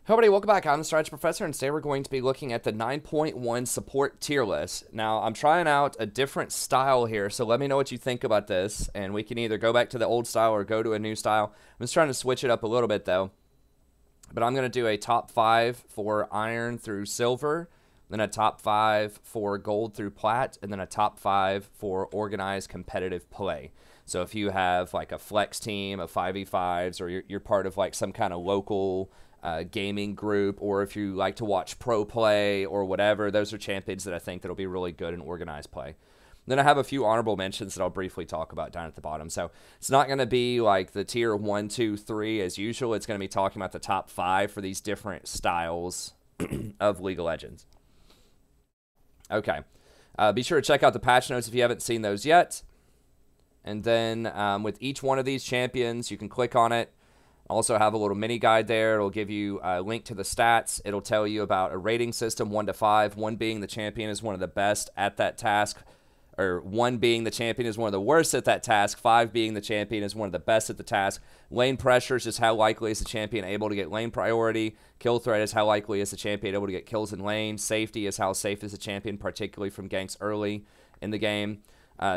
Hey everybody, welcome back. I'm the Strategy Professor, and today we're going to be looking at the 9.1 support tier list. Now, I'm trying out a different style here, so let me know what you think about this, and we can either go back to the old style or go to a new style. I'm just trying to switch it up a little bit, though. But I'm going to do a top 5 for Iron through Silver, then a top 5 for Gold through Plat, and then a top 5 for Organized Competitive Play. So if you have like a flex team of 5v5s, or you're part of like some kind of local gaming group, or if you like to watch pro play or whatever, those are champions that I think that'll be really good in organized play. Then I have a few honorable mentions that I'll briefly talk about down at the bottom. So it's not going to be like the tier 1, 2, 3 as usual. It's going to be talking about the top 5 for these different styles of League of Legends. Okay. Be sure to check out the patch notes if you haven't seen those yet. And then with each one of these champions, you can click on it. Also have a little mini guide there. It'll give you a link to the stats. It'll tell you about a rating system, 1 to 5. 1 being the champion is one of the best at that task, or 1 being the champion is one of the worst at that task. 5 being the champion is one of the best at the task. Lane pressure is just how likely is the champion able to get lane priority. Kill threat is how likely is the champion able to get kills in lane. Safety is how safe is the champion, particularly from ganks early in the game.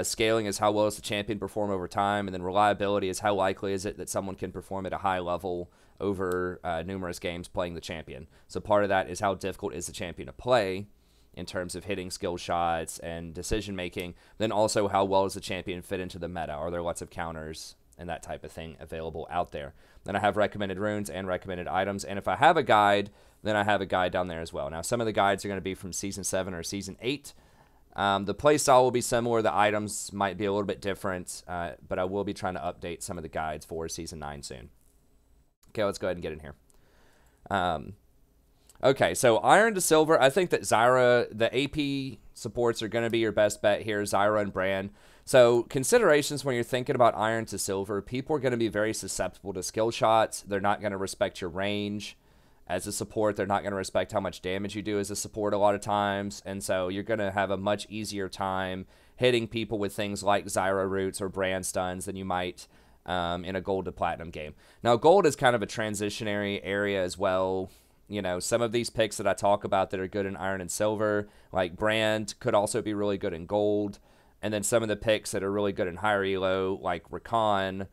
Scaling is how well does the champion perform over time, and then reliability is how likely is it that someone can perform at a high level over numerous games playing the champion. So part of that is how difficult is the champion to play in terms of hitting skill shots and decision making. Then also how well does the champion fit into the meta? Are there lots of counters and that type of thing available out there? Then I have recommended runes and recommended items, and if I have a guide, then I have a guide down there as well. Now some of the guides are going to be from Season 7 or Season 8. The playstyle will be similar. The items might be a little bit different, but I will be trying to update some of the guides for Season 9 soon. Okay, let's go ahead and get in here. Okay, so Iron to Silver, I think that Zyra, the AP supports are going to be your best bet here, Zyra and Bran. So considerations when you're thinking about Iron to Silver, people are going to be very susceptible to skill shots. They're not going to respect your range. As a support, they're not going to respect how much damage you do as a support a lot of times, and so you're going to have a much easier time hitting people with things like Zyra roots or brand stuns than you might in a gold to platinum game. Now, gold is kind of a transitionary area as well. You know, some of these picks that I talk about that are good in Iron and Silver, like Brand, could also be really good in gold, and then some of the picks that are really good in higher elo, like Rakan,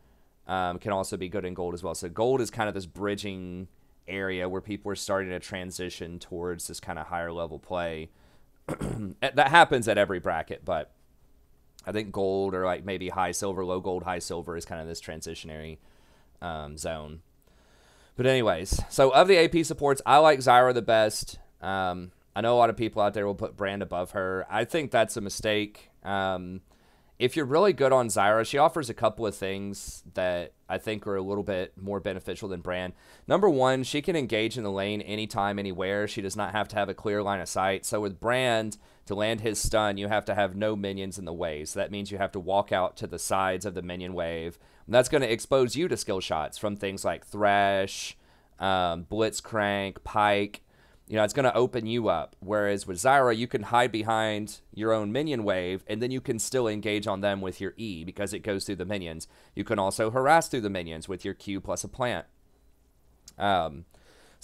can also be good in gold as well. So gold is kind of this bridging area where people are starting to transition towards this kind of higher level play. That happens at every bracket, but I think gold or like maybe high silver, low gold, high silver is kind of this transitionary zone. But anyways, so of the AP supports, I like Zyra the best. I know a lot of people out there will put Brand above her. I think that's a mistake. If you're really good on Zyra, she offers a couple of things that I think are a little bit more beneficial than Brand. Number one, she can engage in the lane anytime, anywhere. She does not have to have a clear line of sight. So with Brand, to land his stun, you have to have no minions in the way. So that means you have to walk out to the sides of the minion wave. And that's going to expose you to skill shots from things like Thresh, Blitz, Pyke. You know, it's going to open you up. Whereas with Zyra, you can hide behind your own minion wave, and then you can still engage on them with your E because it goes through the minions. You can also harass through the minions with your Q plus a plant. And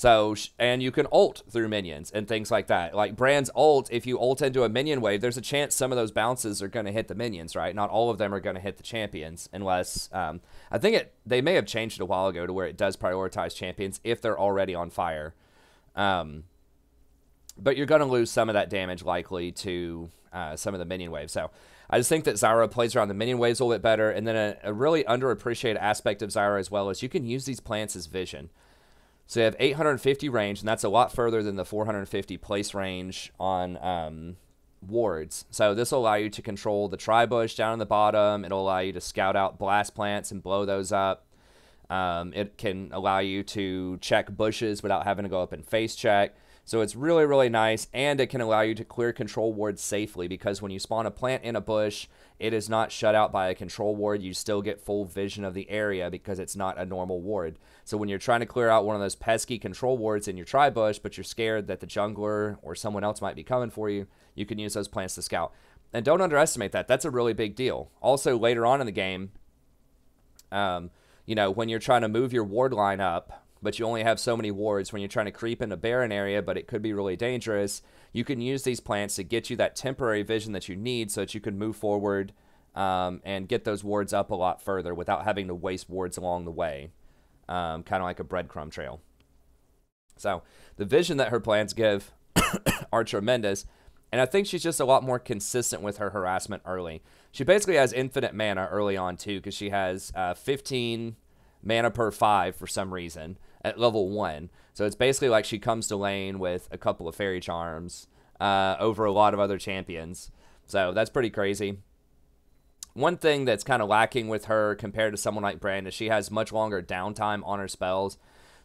you can ult through minions and things like that. Like Brand's ult, if you ult into a minion wave, there's a chance some of those bounces are going to hit the minions, right? Not all of them are going to hit the champions unless... I think they may have changed it a while ago to where it does prioritize champions if they're already on fire. But you're going to lose some of that damage likely to some of the minion waves. So I just think that Zyra plays around the minion waves a little bit better. And then a really underappreciated aspect of Zyra as well is you can use these plants as vision. So you have 850 range, and that's a lot further than the 450 place range on wards. So this will allow you to control the tri-bush down in the bottom. It'll allow you to scout out blast plants and blow those up. It can allow you to check bushes without having to go up and face check. So it's really, really nice, and it can allow you to clear control wards safely because when you spawn a plant in a bush, it is not shut out by a control ward. You still get full vision of the area because it's not a normal ward. So when you're trying to clear out one of those pesky control wards in your tri-bush, but you're scared that the jungler or someone else might be coming for you, you can use those plants to scout. And don't underestimate that. That's a really big deal. Also, later on in the game, you know, when you're trying to move your ward line up, but you only have so many wards when you're trying to creep into Baron area, but it could be really dangerous. You can use these plants to get you that temporary vision that you need so that you can move forward and get those wards up a lot further without having to waste wards along the way, kind of like a breadcrumb trail. So the vision that her plants give are tremendous, and I think she's just a lot more consistent with her harassment early. She basically has infinite mana early on too, because she has 15 mana per 5 for some reason at level 1. So it's basically like she comes to lane with a couple of fairy charms over a lot of other champions. So that's pretty crazy. One thing that's kind of lacking with her compared to someone like Brand is she has much longer downtime on her spells.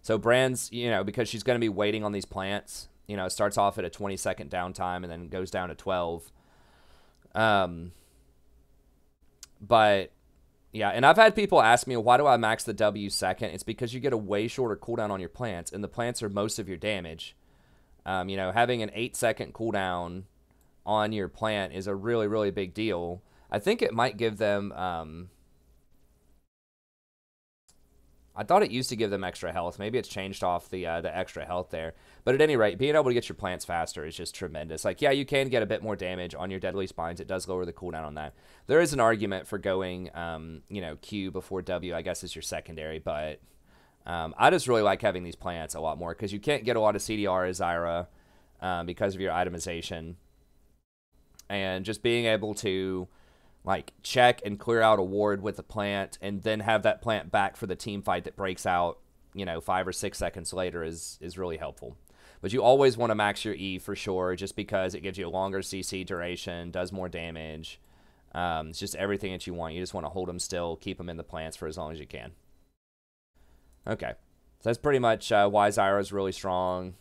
So Brand's, you know, because she's going to be waiting on these plants, you know, starts off at a 20-second downtime and then goes down to 12. But yeah, and I've had people ask me, why do I max the W second? It's because you get a way shorter cooldown on your plants, and the plants are most of your damage. You know, having an 8-second cooldown on your plant is a really, really big deal. I think it might give them... I thought it used to give them extra health. Maybe it's changed off the extra health there. But at any rate, being able to get your plants faster is just tremendous. Like, yeah, you can get a bit more damage on your Deadly Spines. It does lower the cooldown on that. There is an argument for going, you know, Q before W, I guess, is your secondary. But I just really like having these plants a lot more because you can't get a lot of CDR as Zyra because of your itemization. And just being able to... like, check and clear out a ward with the plant and then have that plant back for the team fight that breaks out, you know, 5 or 6 seconds later is really helpful. But you always want to max your E for sure, just because it gives you a longer CC duration, does more damage. It's just everything that you want. You just want to hold them still, keep them in the plants for as long as you can. Okay. So that's pretty much why Zyra is really strong.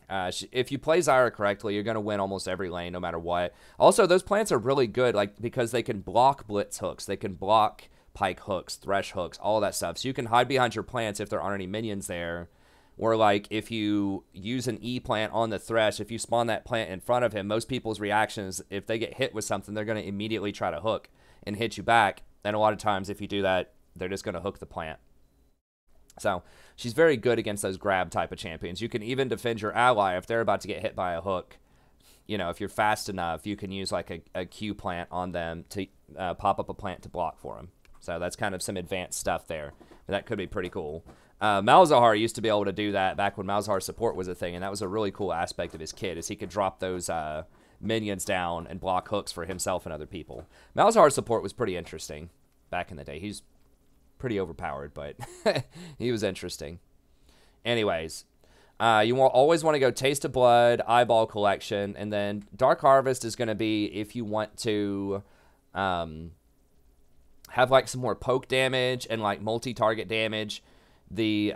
If you play Zyra correctly, you're going to win almost every lane, no matter what. Also, those plants are really good, like because they can block Blitz hooks, they can block Pyke hooks, Thresh hooks, all that stuff. So you can hide behind your plants if there aren't any minions there. Or like if you use an E plant on the Thresh, if you spawn that plant in front of him, most people's reactions, if they get hit with something, they're going to immediately try to hook and hit you back. And a lot of times, if you do that, they're just going to hook the plant. So she's very good against those grab type of champions. You can even defend your ally if they're about to get hit by a hook. You know, if you're fast enough, you can use like a Q plant on them to pop up a plant to block for them. So that's kind of some advanced stuff there. That could be pretty cool. Malzahar used to be able to do that back when Malzahar support was a thing, and that was a really cool aspect of his kit, is he could drop those minions down and block hooks for himself and other people. Malzahar support was pretty interesting back in the day. He's pretty overpowered, but he was interesting. Anyways, you always want to go Taste of Blood, Eyeball Collection, and then Dark Harvest is going to be if you want to have like some more poke damage and like multi-target damage. The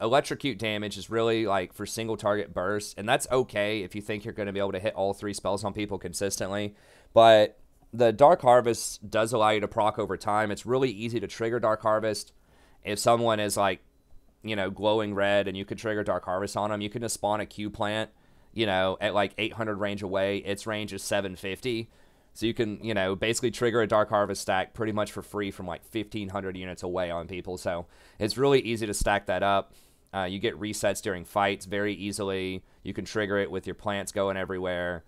electrocute damage is really like for single target burst, and that's okay if you think you're going to be able to hit all 3 spells on people consistently, but the Dark Harvest does allow you to proc over time. It's really easy to trigger Dark Harvest. If someone is like, you know, glowing red and you could trigger Dark Harvest on them, you can just spawn a Q plant, you know, at like 800 range away. Its range is 750. So you can, you know, basically trigger a Dark Harvest stack pretty much for free from like 1,500 units away on people. So it's really easy to stack that up. You get resets during fights very easily. You can trigger it with your plants going everywhere.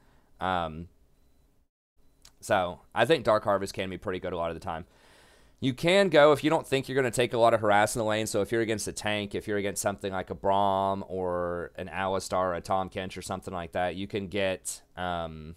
So I think Dark Harvest can be pretty good a lot of the time. You can go if you don't think you're going to take a lot of harass in the lane. So if you're against a tank, if you're against something like a Braum or an Alistar or a Tahm or something like that, you can get Ulti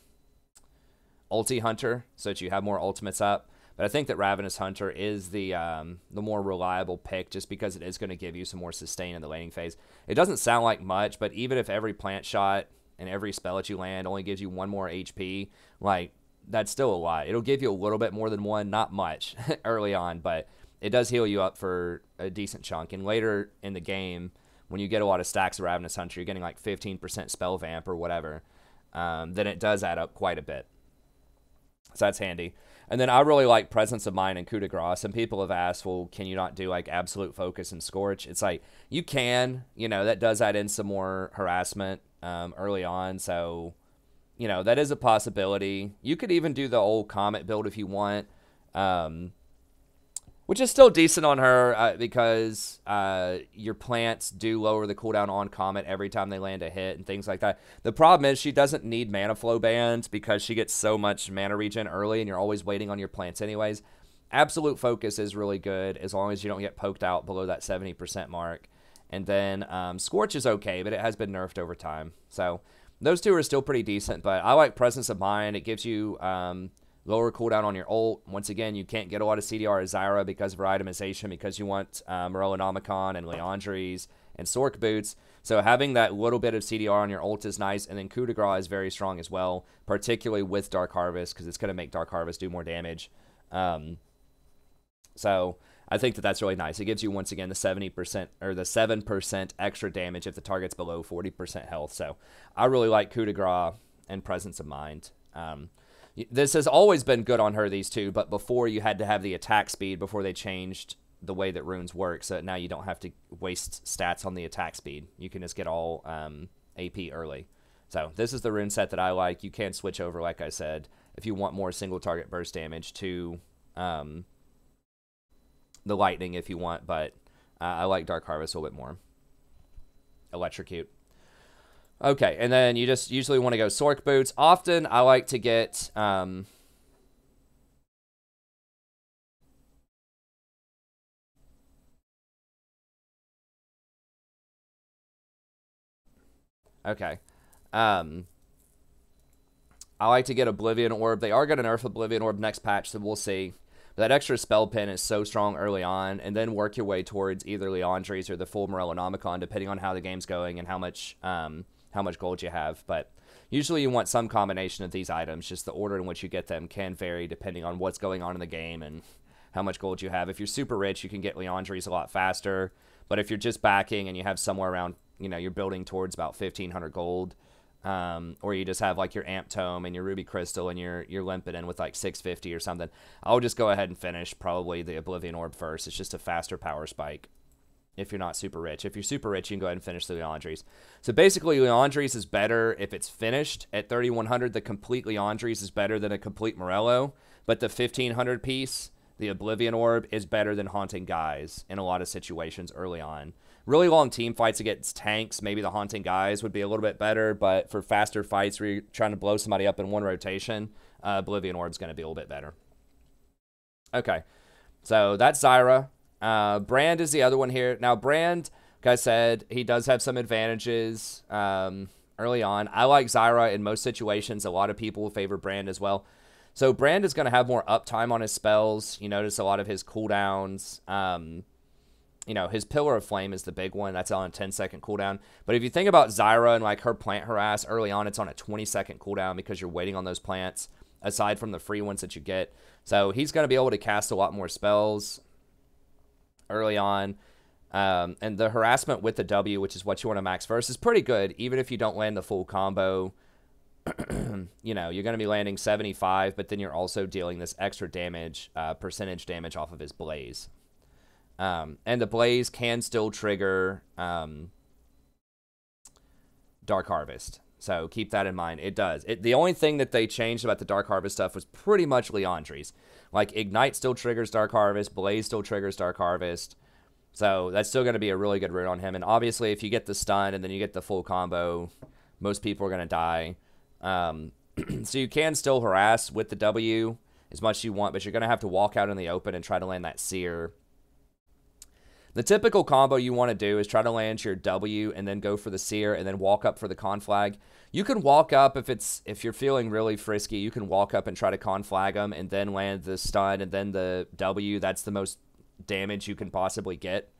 Hunter so that you have more ultimates up. But I think that Ravenous Hunter is the more reliable pick just because it is going to give you some more sustain in the laning phase. It doesn't sound like much, but even if every plant shot and every spell that you land only gives you 1 more HP, like, that's still a lot. It'll give you a little bit more than 1, not much early on, but it does heal you up for a decent chunk. And later in the game, when you get a lot of stacks of Ravenous Hunter, you're getting like 15% spell vamp or whatever, then it does add up quite a bit. So that's handy. And then I really like Presence of Mind and Coup de Grace. Some people have asked, well, can you not do like Absolute Focus and Scorch? It's like, you can, you know, that does add in some more harassment early on, so... you know, that is a possibility. You could even do the old Comet build if you want. Which is still decent on her because your plants do lower the cooldown on Comet every time they land a hit and things like that. The problem is she doesn't need mana flow bans because she gets so much mana regen early and you're always waiting on your plants anyways. Absolute Focus is really good as long as you don't get poked out below that 70% mark. And then Scorch is okay, but it has been nerfed over time. So those two are still pretty decent, but I like Presence of Mind. It gives you lower cooldown on your ult. Once again, you can't get a lot of CDR as Zyra because of her itemization, because you want Morellonomicon and Leandries and Sork Boots. So having that little bit of CDR on your ult is nice, and then Coup de Grace is very strong as well, particularly with Dark Harvest, because it's going to make Dark Harvest do more damage. So I think that that's really nice. It gives you, once again, the 70% or the 7% extra damage if the target's below 40% health. So I really like Coup de Grace and Presence of Mind. This has always been good on her, these two, but before you had to have the attack speed before they changed the way that runes work, so now you don't have to waste stats on the attack speed. You can just get all AP early. So this is the rune set that I like. You can switch over, like I said, if you want more single target burst damage to the lightning if you want, but I like Dark Harvest a little bit more. Electrocute. Okay, and then you just usually want to go Sork Boots. Often, I like to get... okay. I like to get Oblivion Orb. They are going to nerf Oblivion Orb next patch, so we'll see. But that extra spell pin is so strong early on, and then work your way towards either Leandries or the full Morellonomicon, depending on how the game's going and how much gold you have. But usually you want some combination of these items. Just the order in which you get them can vary depending on what's going on in the game and how much gold you have. If you're super rich, you can get Leandries a lot faster. But if you're just backing and you have somewhere around, you're building towards about 1,500 gold, or you just have like your Amp Tome and your Ruby Crystal and you're limping in with like 650 or something, I'll just go ahead and finish probably the Oblivion Orb first. It's just a faster power spike. If you're not super rich. If you're super rich, you can go ahead and finish the Leandries. So basically, Leandries is better if it's finished at 3,100. The complete Leandries is better than a complete Morello. But the 1,500 piece, the Oblivion Orb, is better than Haunting Guys in a lot of situations early on. Really long team fights against tanks, maybe the Haunting Guys would be a little bit better. But for faster fights where you're trying to blow somebody up in one rotation, Oblivion Orb is going to be a little bit better. Okay, so that's Zyra. Brand is the other one here. Now, Brand, like I said, he does have some advantages early on. I like Zyra in most situations. A lot of people will favor Brand as well. So Brand is going to have more uptime on his spells. You notice a lot of his cooldowns. His Pillar of Flame is the big one. That's on a 10-second cooldown. But if you think about Zyra and like her plant harass, early on it's on a 20-second cooldown because you're waiting on those plants, aside from the free ones that you get. So he's going to be able to cast a lot more spells early on, and the harassment with the W, which is what you want to max first, is pretty good. Even if you don't land the full combo, you're going to be landing 75, but then you're also dealing this extra damage, percentage damage off of his Blaze. And the Blaze can still trigger Dark Harvest, so keep that in mind. It does. The only thing that they changed about the Dark Harvest stuff was pretty much Leandries. Like, Ignite still triggers Dark Harvest. Blaze still triggers Dark Harvest. So that's still going to be a really good rune on him. And obviously, if you get the stun and then you get the full combo, most people are going to die. So you can still harass with the W as much as you want, but you're going to have to walk out in the open and try to land that Seer. The typical combo you want to do is try to land your W and then go for the Seer and then walk up for the Conflag. You can walk up if you're feeling really frisky. You can walk up and try to Conflag them and then land the stun and then the W. That's the most damage you can possibly get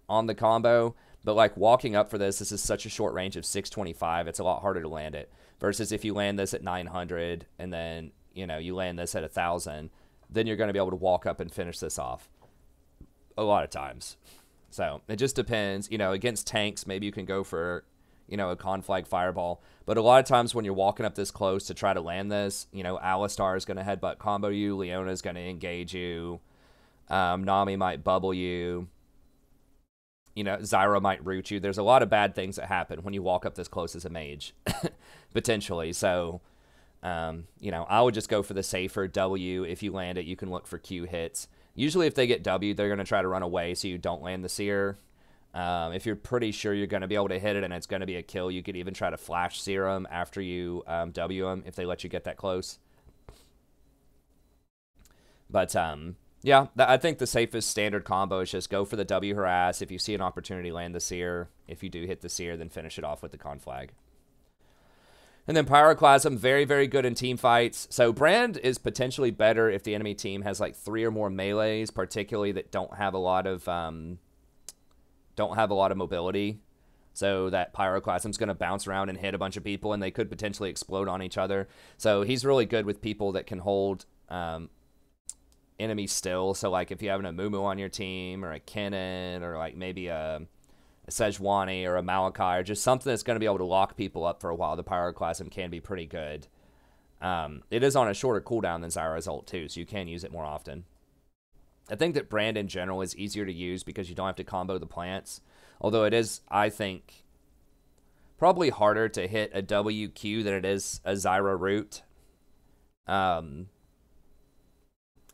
on the combo. But like walking up for this is such a short range of 625. It's a lot harder to land it versus if you land this at 900 and then you land this at 1,000, then you're going to be able to walk up and finish this off a lot of times. So it just depends. Against tanks, maybe you can go for, a Conflag Fireball. But a lot of times when you're walking up this close to try to land this, Alistar is going to headbutt combo you. Leona is going to engage you. Nami might bubble you. Zyra might root you. There's a lot of bad things that happen when you walk up this close as a mage, potentially. So, I would just go for the safer W. If you land it, you can look for Q hits. Usually if they get W, they're going to try to run away so you don't land the Seer. If you're pretty sure you're going to be able to hit it and it's going to be a kill, you could even try to flash Serum after you W them if they let you get that close. But, yeah, I think the safest standard combo is just go for the W harass. If you see an opportunity, land the Seer. If you do hit the Seer, then finish it off with the con flag. And then Pyroclasm, very, very good in team fights. So Brand is potentially better if the enemy team has like 3 or more melees, particularly that don't have a lot of mobility. So that Pyroclasm's going to bounce around and hit a bunch of people, and they could potentially explode on each other. So he's really good with people that can hold enemies still. So like if you have an Amumu on your team, or a Kennen, or like maybe a Sejuani or a Malachi, or just something that's going to be able to lock people up for a while, the Pyroclasm can be pretty good. It is on a shorter cooldown than Zyra's ult too, so you can use it more often. I think that Brand in general is easier to use because you don't have to combo the plants. Although it is, I think, probably harder to hit a WQ than it is a Zyra root.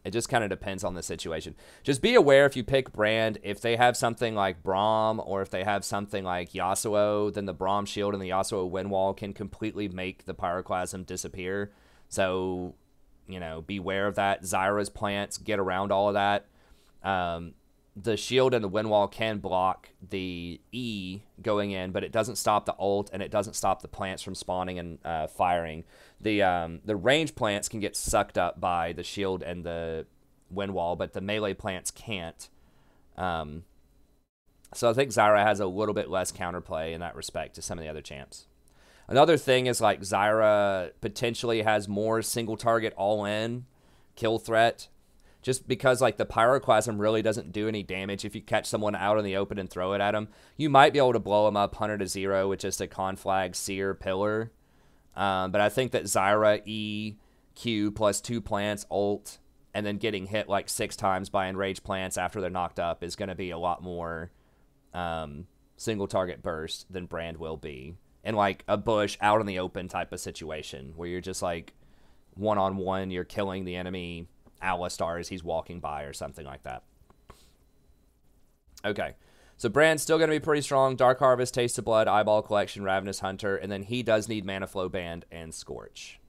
It just kind of depends on the situation. Just be aware if you pick Brand, if they have something like Braum or if they have something like Yasuo, then the Braum shield and the Yasuo wind wall can completely make the Pyroclasm disappear. So, you know, beware of that. Zyra's plants get around all of that. The shield and the wind wall can block the E going in, but it doesn't stop the ult and it doesn't stop the plants from spawning and firing. The range plants can get sucked up by the shield and the wind wall, but the melee plants can't. So I think Zyra has a little bit less counterplay in that respect to some of the other champs. Another thing is like Zyra potentially has more single target all-in kill threat, just because like the Pyroclasm really doesn't do any damage if you catch someone out in the open and throw it at them. You might be able to blow them up 100 to 0 with just a conflag, Seer, Pillar. But I think that Zyra, E, Q plus 2 plants, ult, and then getting hit like 6 times by enraged plants after they're knocked up is going to be a lot more single target burst than Brand will be. In like a bush out in the open type of situation where you're just like one-on-one, you're killing the enemy Alistar as he's walking by or something like that. Okay, so Brand's still going to be pretty strong. Dark Harvest, Taste of Blood, Eyeball Collection, Ravenous Hunter, and then he does need Mana Flow Band and Scorch.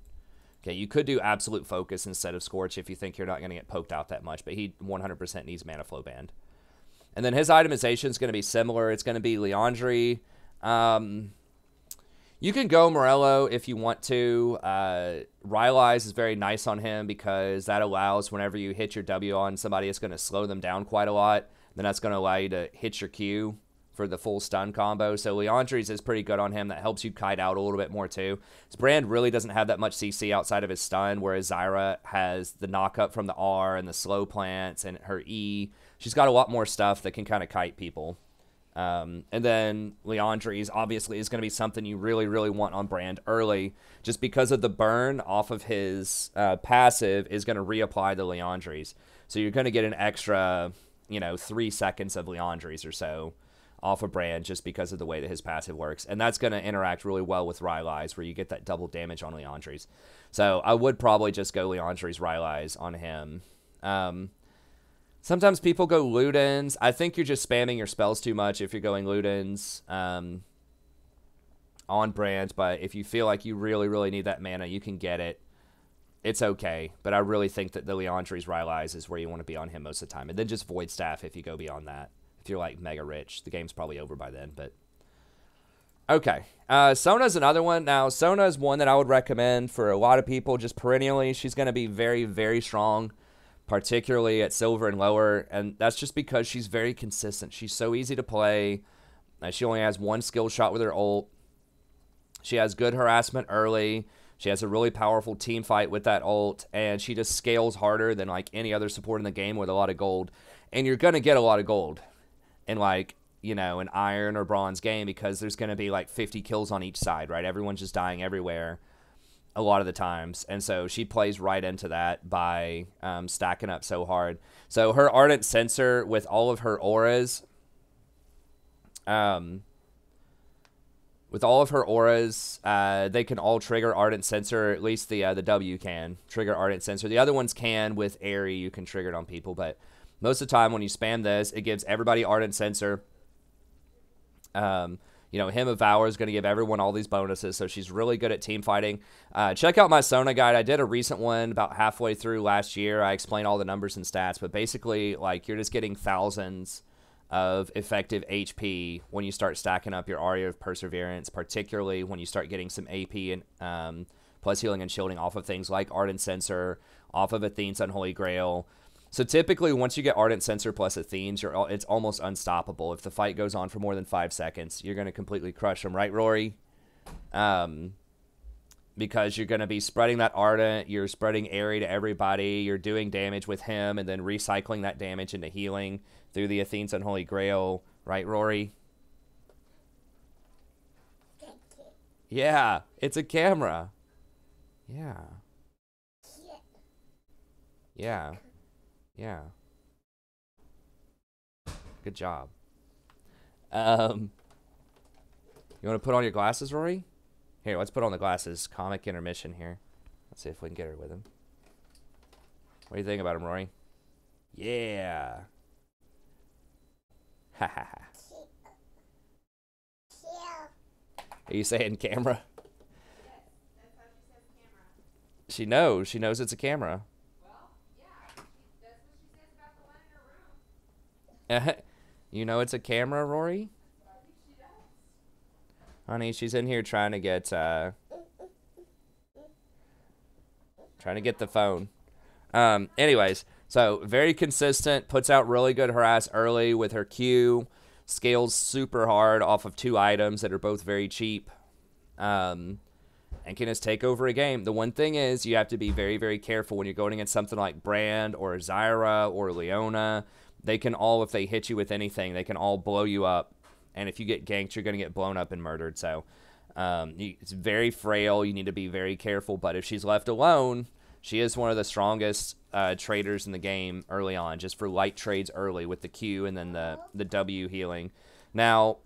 Okay, you could do Absolute Focus instead of Scorch if you think you're not going to get poked out that much, but he 100% needs Mana Flow Band. And then his itemization is going to be similar. It's going to be Leandry. You can go Morello if you want to. Rylai's is very nice on him because that allows whenever you hit your W on somebody, it's going to slow them down quite a lot. Then that's going to allow you to hit your Q for the full stun combo. So Leandry's is pretty good on him. That helps you kite out a little bit more too. His Brand really doesn't have that much CC outside of his stun, whereas Zyra has the knock up from the R and the slow plants and her E. She's got a lot more stuff that can kind of kite people. And then Leandry's obviously is going to be something you really, really want on Brand early, just because of the burn off of his passive is going to reapply the Leandry's. So you're going to get an extra, 3 seconds of Leandry's or so off of Brand just because of the way that his passive works. And that's going to interact really well with Rylai's where you get that double damage on Leandry's. So I would probably just go Leandry's Rylai's on him. Sometimes people go Ludens. I think you're just spamming your spells too much if you're going Ludens on Brand. But if you feel like you really, really need that mana, you can get it. It's okay. But I really think that the Leandry's Rylai's is where you want to be on him most of the time. And then just Void Staff if you go beyond that. If you're like mega rich. The game's probably over by then. But okay. Sona's another one. Now, Sona is one that I would recommend for a lot of people just perennially. She's going to be very, very strong, particularly at silver and lower, and that's just because she's very consistent. She's so easy to play. She only has one skill shot with her ult. She has good harassment early. She has a really powerful team fight with that ult, and she just scales harder than like any other support in the game with a lot of gold. And you're going to get a lot of gold in like, an iron or bronze game because there's going to be like 50 kills on each side, right? Everyone's just dying everywhere a lot of the times, and so she plays right into that by stacking up so hard. So her Ardent Sensor with all of her auras, they can all trigger Ardent Sensor, or at least the W can trigger Ardent Sensor. The other ones can with Airy, you can trigger it on people, but Most of the time when you spam this, it gives everybody Ardent Sensor. You know, Hymn of Valor is going to give everyone all these bonuses, so she's really good at team fighting. Check out my Sona guide. I did a recent one about halfway through last year. I explained all the numbers and stats, but basically, like, you're just getting thousands of effective HP when you start stacking up your Aria of Perseverance, particularly when you start getting some AP and plus healing and shielding off of things like Ardent Sensor, off of Athene's Unholy Grail. So typically, once you get Ardent Sensor plus Athene's, it's almost unstoppable. If the fight goes on for more than 5 seconds, you're going to completely crush them, right, Rory? Because you're going to be spreading that Ardent, you're spreading Airy to everybody, you're doing damage with him, and then recycling that damage into healing through the Athene's Unholy Grail, right, Rory? Yeah, it's a camera. Yeah. Yeah. Yeah. Good job. You want to put on your glasses, Rory? Here, let's put on the glasses. Comic intermission here. Let's see if we can get her with him. What do you think about him, Rory? Yeah. Ha ha ha. Are you saying camera? Yes, that's how she says camera. She knows. She knows it's a camera. You know it's a camera, Rory? I think she does. Honey, she's in here trying to get the phone. Anyways, so very consistent, puts out really good harass early with her Q, scales super hard off of 2 items that are both very cheap, and can just take over a game. The one thing is you have to be very, very careful when you're going against something like Brand or Zyra or Leona. They can all, if they hit you with anything, they can all blow you up. And if you get ganked, you're going to get blown up and murdered. So it's very frail. You need to be very careful. But if she's left alone, she is one of the strongest traders in the game early on, just for light trades early with the Q and then the W healing. Now,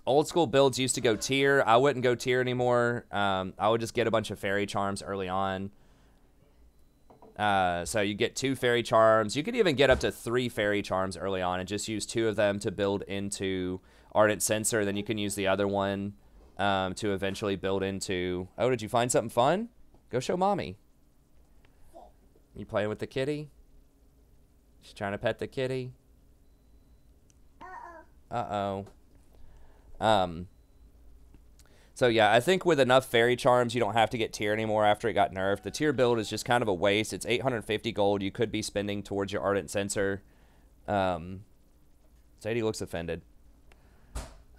old school builds used to go tier. I wouldn't go tier anymore. I would just get a bunch of fairy charms early on. So you get 2 fairy charms. You could even get up to 3 fairy charms early on and just use 2 of them to build into Ardent Sensor. Then you can use the other one to eventually build into... Oh, did you find something fun? Go show mommy. You playing with the kitty? She's trying to pet the kitty? Uh-oh. So yeah, I think with enough fairy charms, you don't have to get tier anymore after it got nerfed. The tier build is just kind of a waste. It's 850 gold you could be spending towards your Ardent Sensor. Sadie looks offended.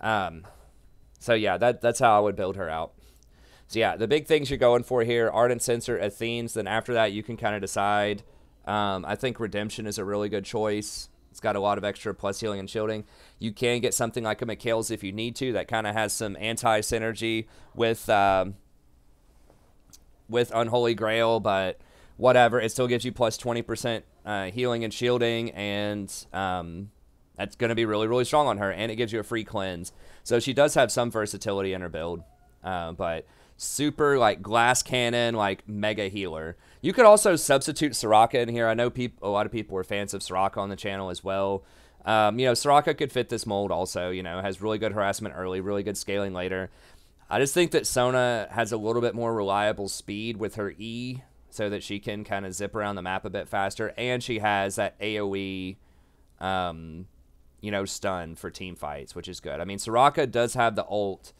So yeah, that's how I would build her out. So yeah, the big things you're going for here, Ardent Sensor, Athene's. Then after that, you can kind of decide. I think Redemption is a really good choice. It's got a lot of extra plus healing and shielding. You can get something like a Mikhail's if you need to. That kind of has some anti-synergy with Unholy Grail, but whatever. It still gives you plus 20% healing and shielding, and that's going to be really, really strong on her, and it gives you a free cleanse. So she does have some versatility in her build, but super, like, glass cannon, like, mega healer. You could also substitute Soraka in here. I know a lot of people are fans of Soraka on the channel as well. You know, Soraka could fit this mold also. You know, has really good harassment early, really good scaling later. I just think that Sona has a little bit more reliable speed with her E, so that she can kind of zip around the map a bit faster. And she has that AoE, you know, stun for team fights, which is good. I mean, Soraka does have the ult,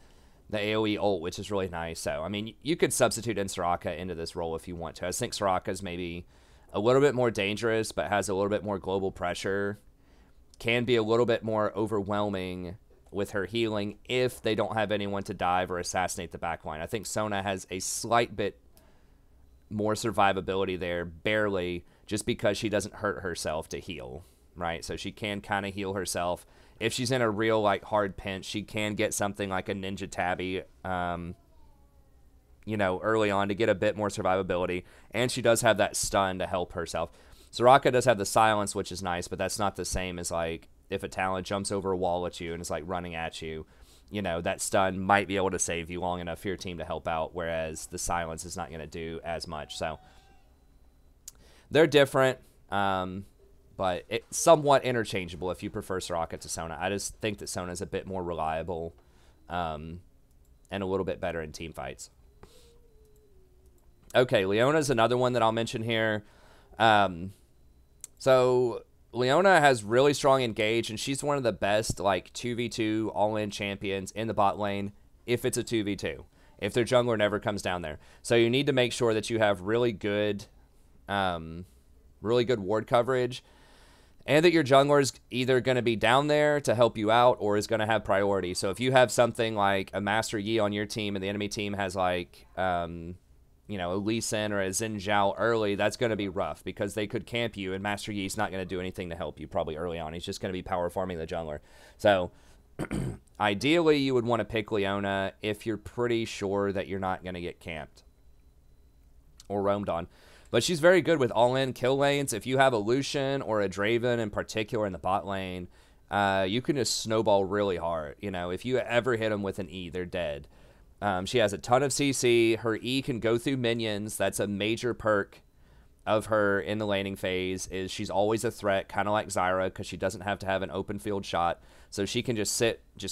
the AoE ult, which is really nice. So, I mean, you could substitute in Soraka into this role if you want to. I think Soraka's maybe a little bit more dangerous, but has a little bit more global pressure. Can be a little bit more overwhelming with her healing if they don't have anyone to dive or assassinate the backline. I think Sona has a slight bit more survivability there, barely, just because she doesn't hurt herself to heal, right? So she can kind of heal herself. If she's in a real, like, hard pinch, she can get something like a Ninja Tabby, you know, early on to get a bit more survivability. And she does have that stun to help herself. Soraka does have the silence, which is nice, but that's not the same as, like, if a talent jumps over a wall at you and is, like, running at you. You know, that stun might be able to save you long enough for your team to help out, whereas the silence is not going to do as much. So they're different, but but it's somewhat interchangeable if you prefer Soraka to Sona. I just think that Sona's a bit more reliable and a little bit better in team fights. Okay, Leona's another one that I'll mention here. So Leona has really strong engage, and she's one of the best like 2v2 all-in champions in the bot lane if it's a 2v2, if their jungler never comes down there. So you need to make sure that you have really good ward coverage, and that your jungler is either going to be down there to help you out or is going to have priority. So if you have something like a Master Yi on your team and the enemy team has like, you know, a Lee Sin or a Xin Zhao early, that's going to be rough because they could camp you and Master Yi's not going to do anything to help you probably early on. He's just going to be power farming the jungler. So ideally you would want to pick Leona if you're pretty sure that you're not going to get camped or roamed on. But she's very good with all-in kill lanes. If you have a Lucian or a Draven in particular in the bot lane, you can just snowball really hard. You know, if you ever hit them with an E, they're dead. She has a ton of CC. Her E can go through minions. That's a major perk of her in the laning phase, is she's always a threat, kind of like Zyra, because she doesn't have to have an open field shot. So she can just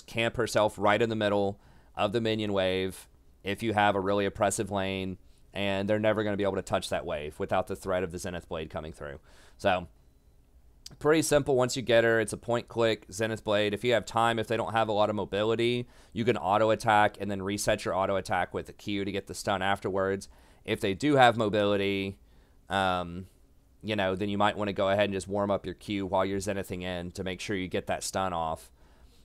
camp herself right in the middle of the minion wave if you have a really oppressive lane, and they're never going to be able to touch that wave without the threat of the Zenith Blade coming through. So pretty simple once you get her. It's a point-click Zenith Blade. If you have time, if they don't have a lot of mobility, you can auto-attack and then reset your auto-attack with a Q to get the stun afterwards. If they do have mobility, you know, then you might want to go ahead and just warm up your Q while you're Zenithing in to make sure you get that stun off.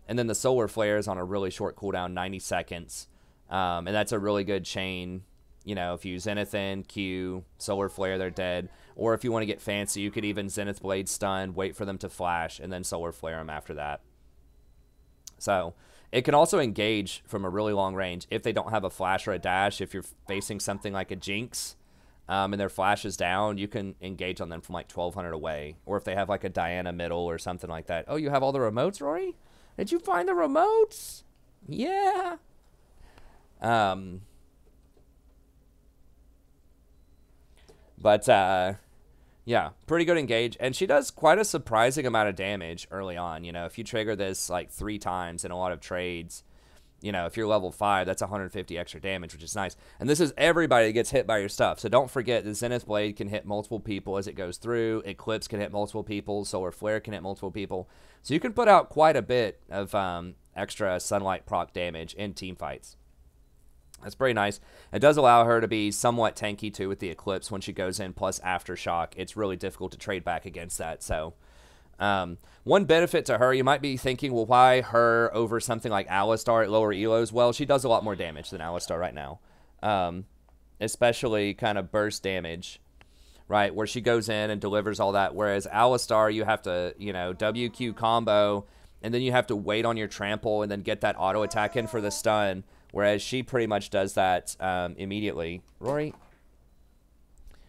And then the Solar Flare is on a really short cooldown, 90 seconds. And that's a really good chain. You know, if you Zenith in, Q, Solar Flare, they're dead. Or if you want to get fancy, you could even Zenith Blade stun, wait for them to flash, and then Solar Flare them after that. So it can also engage from a really long range if they don't have a flash or a dash. If you're facing something like a Jinx and their flash is down, you can engage on them from like 1,200 away. Or if they have like a Diana middle or something like that. Oh, you have all the remotes, Rory? Did you find the remotes? Yeah. But, yeah, pretty good engage. And she does quite a surprising amount of damage early on. You know, if you trigger this like 3 times in a lot of trades, you know, if you're level 5, that's 150 extra damage, which is nice. And this is everybody that gets hit by your stuff. So don't forget, the Zenith Blade can hit multiple people as it goes through. Eclipse can hit multiple people. Solar Flare can hit multiple people. So you can put out quite a bit of extra Sunlight proc damage in team fights. That's pretty nice. It does allow her to be somewhat tanky, too, with the Eclipse when she goes in, plus Aftershock. It's really difficult to trade back against that. So, one benefit to her, you might be thinking, well, why her over something like Alistar at lower elos? Well, she does a lot more damage than Alistar right now, especially kind of burst damage, right, where she goes in and delivers all that, whereas Alistar, you have to, you know, WQ combo, and then you have to wait on your trample and then get that auto attack in for the stun. Whereas she pretty much does that immediately. Rory?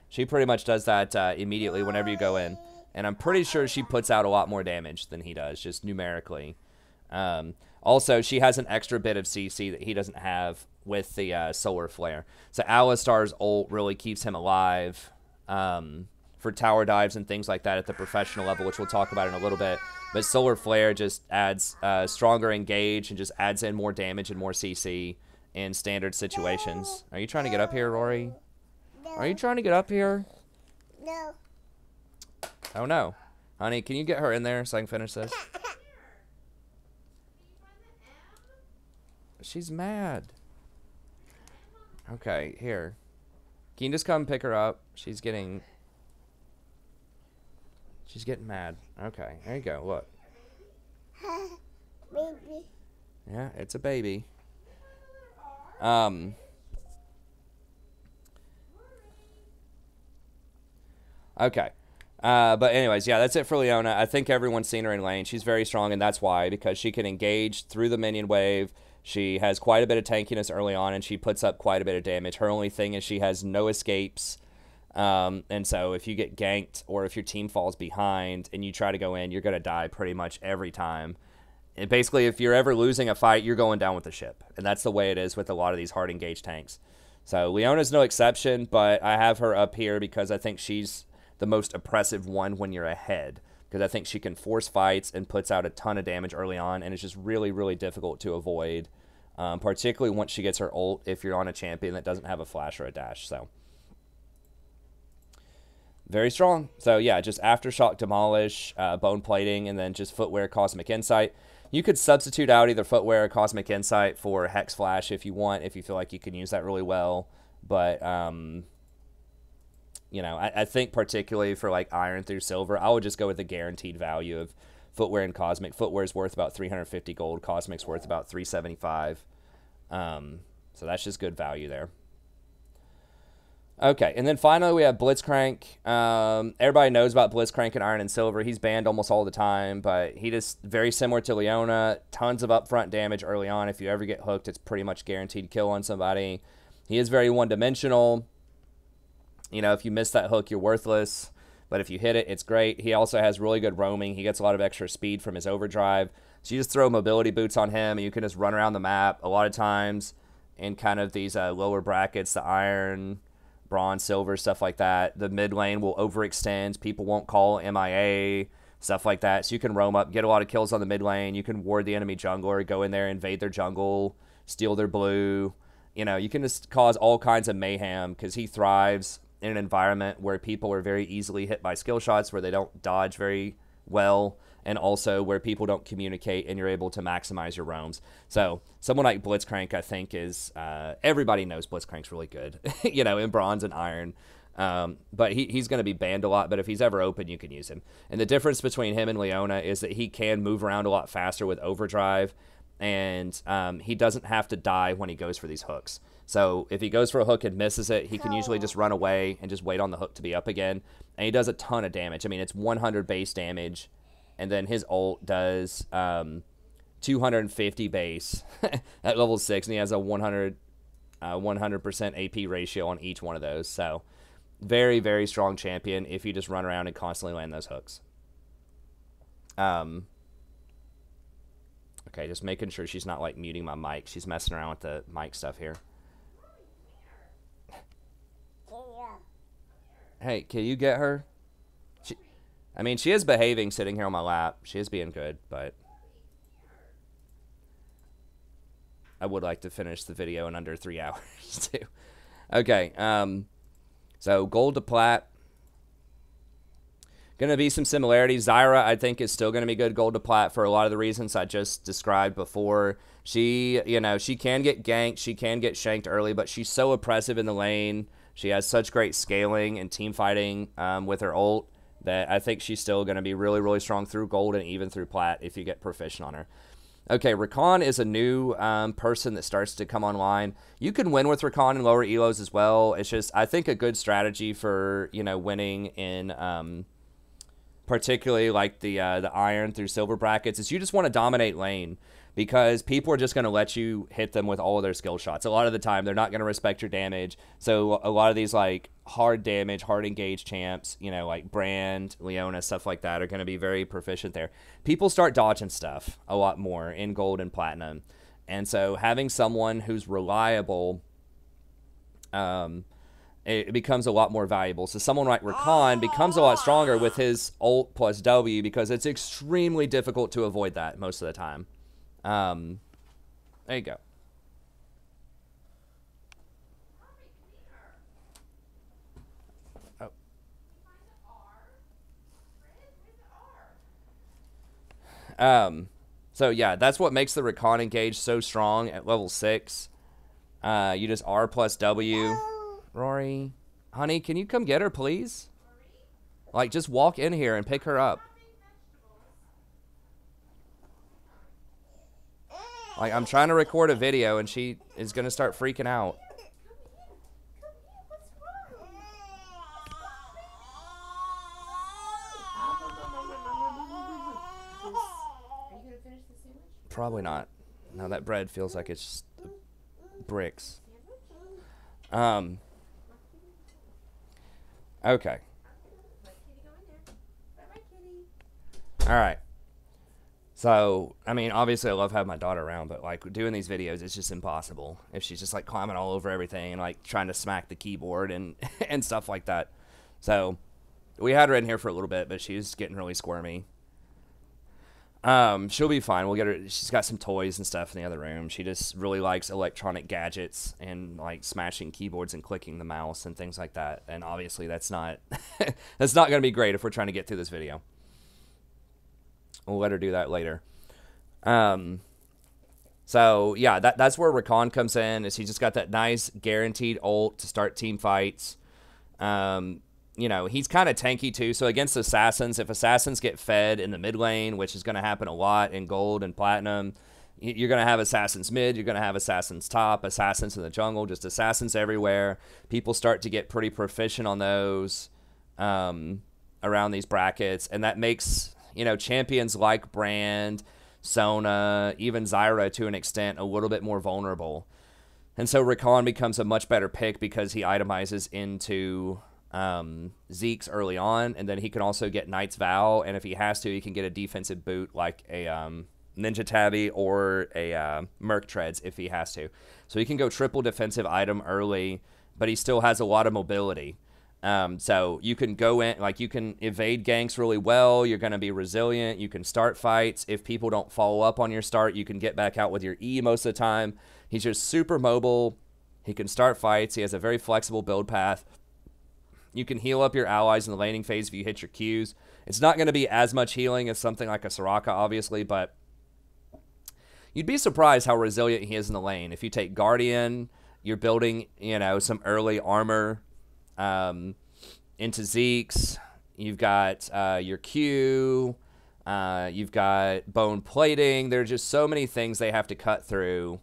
She pretty much does that immediately whenever you go in. And I'm pretty sure she puts out a lot more damage than he does, just numerically. Also, she has an extra bit of CC that he doesn't have with the Solar Flare. So Alistar's ult really keeps him alive for tower dives and things like that at the professional level, which we'll talk about in a little bit. But Solar Flare just adds stronger engage and just adds in more damage and more CC in standard situations. Are you trying to get up here, Rory? No. Are you trying to get up here? No. Oh, no. Honey, can you get her in there so I can finish this? She's mad. Okay, here. Can you just come pick her up? She's getting mad. Okay, there you go. Look. Baby. Yeah, it's a baby. Okay. But anyways, yeah, that's it for Leona. I think everyone's seen her in lane. She's very strong, and that's why, because she can engage through the minion wave. She has quite a bit of tankiness early on, and she puts up quite a bit of damage. Her only thing is she has no escapes. And so if you get ganked or if your team falls behind and you try to go in, you're going to die pretty much every time. And basically, if you're ever losing a fight, you're going down with the ship. And that's the way it is with a lot of these hard engaged tanks. So Leona's no exception, but I have her up here because I think she's the most oppressive one when you're ahead. because I think she can force fights and puts out a ton of damage early on, and it's just really, really difficult to avoid, particularly once she gets her ult if you're on a champion that doesn't have a flash or a dash. So very strong. So yeah, just Aftershock, Demolish, Bone Plating, and then just Footwear, Cosmic Insight. You could substitute out either Footwear or Cosmic Insight for Hex Flash if you want, if you feel like you can use that really well. But, you know, I think particularly for like Iron through Silver, I would just go with the guaranteed value of Footwear and Cosmic. Footwear is worth about 350 gold. Cosmic's worth about 375. So that's just good value there. Okay, and then finally we have Blitzcrank. Everybody knows about Blitzcrank in Iron and Silver. He's banned almost all the time, but he just very similar to Leona. Tons of upfront damage early on. If you ever get hooked, it's pretty much guaranteed kill on somebody. He is very one-dimensional. You know, if you miss that hook, you're worthless. But if you hit it, it's great. He also has really good roaming. He gets a lot of extra speed from his overdrive. So you just throw mobility boots on him, and you can just run around the map a lot of times in kind of these lower brackets, the Iron, Bronze, Silver, stuff like that. The mid lane will overextend. People won't call MIA, stuff like that. So you can roam up, get a lot of kills on the mid lane. You can ward the enemy jungler, go in there, invade their jungle, steal their blue. You know, you can just cause all kinds of mayhem because he thrives in an environment where people are very easily hit by skill shots, where they don't dodge very well, and also where people don't communicate and you're able to maximize your roams. So someone like Blitzcrank, I think, is everybody knows Blitzcrank's really good, you know, in Bronze and Iron. But he's going to be banned a lot, but if he's ever open, you can use him. And the difference between him and Leona is that he can move around a lot faster with overdrive, and he doesn't have to die when he goes for these hooks. So if he goes for a hook and misses it, he can usually just run away and just wait on the hook to be up again. And he does a ton of damage. I mean, it's 100 base damage, and then his ult does 250 base at level 6, and he has a 100% AP ratio on each one of those. So very, very strong champion if you just run around and constantly land those hooks. Okay, just making sure she's not, like, muting my mic. She's messing around with the mic stuff here. Hey, can you get her? I mean, she is behaving sitting here on my lap. She is being good, but I would like to finish the video in under 3 hours, too. Okay, so gold to plat. Going to be some similarities. Zyra, I think, is still going to be good gold to plat for a lot of the reasons I just described before. She, you know, she can get ganked. She can get shanked early, but she's so oppressive in the lane. She has such great scaling and team fighting with her ult that I think she's still going to be really, really strong through gold and even through plat if you get proficient on her. Okay, Rakan is a new person that starts to come online. You can win with Rakan in lower elos as well. It's just, I think, a good strategy for, you know, winning in particularly like the Iron through Silver brackets is you just want to dominate lane, because people are just going to let you hit them with all of their skill shots. A lot of the time, they're not going to respect your damage. So a lot of these like hard damage, hard engage champs, you know, like Brand, Leona, stuff like that, are going to be very proficient there. People start dodging stuff a lot more in gold and platinum. And so having someone who's reliable, it becomes a lot more valuable. So someone like Rakan becomes a lot stronger with his ult plus W, because it's extremely difficult to avoid that most of the time. There you go. Oh. So yeah, that's what makes the Rakan engage so strong at level 6. You just R plus W. Rory, honey, can you come get her, please? Like, just walk in here and pick her up. Like, I'm trying to record a video, and she is going to start freaking out. Probably not. No, that bread feels like it's just bricks. Okay. All right. So, I mean, obviously I love having my daughter around, but, like, doing these videos, it's just impossible if she's just, like, climbing all over everything and, like, trying to smack the keyboard and, and stuff like that. So, We had her in here for a little bit, but she's getting really squirmy. She'll be fine. We'll get her. She's got some toys and stuff in the other room. She just really likes electronic gadgets and like smashing keyboards and clicking the mouse and things like that. And obviously that's not that's not going to be great if we're trying to get through this video. We'll let her do that later. So yeah, that's where Rakan comes in. Is he just got that nice guaranteed ult to start team fights. You know, he's kind of tanky too. So against assassins, if assassins get fed in the mid lane, which is going to happen a lot in gold and platinum, you're going to have assassins mid, you're going to have assassins top, assassins in the jungle, just assassins everywhere. People start to get pretty proficient on those around these brackets. And that makes, you know, champions like Brand, Sona, even Zyra to an extent, a little bit more vulnerable. And so Rakan becomes a much better pick because he itemizes into Zeke's early on, and then he can also get Knight's Vow, and if he has to, he can get a defensive boot like a Ninja Tabby or a Merc Treads if he has to. So he can go triple defensive item early, but he still has a lot of mobility. So you can go in, like you can evade ganks really well, you're going to be resilient, you can start fights. If people don't follow up on your start, you can get back out with your E most of the time. He's just super mobile, he can start fights, he has a very flexible build path. You can heal up your allies in the laning phase if you hit your Qs. It's not going to be as much healing as something like a Soraka, obviously, but you'd be surprised how resilient he is in the lane. If you take Guardian, you're building, you know, some early armor into Zeke's. You've got your Q. You've got bone plating. There are just so many things they have to cut through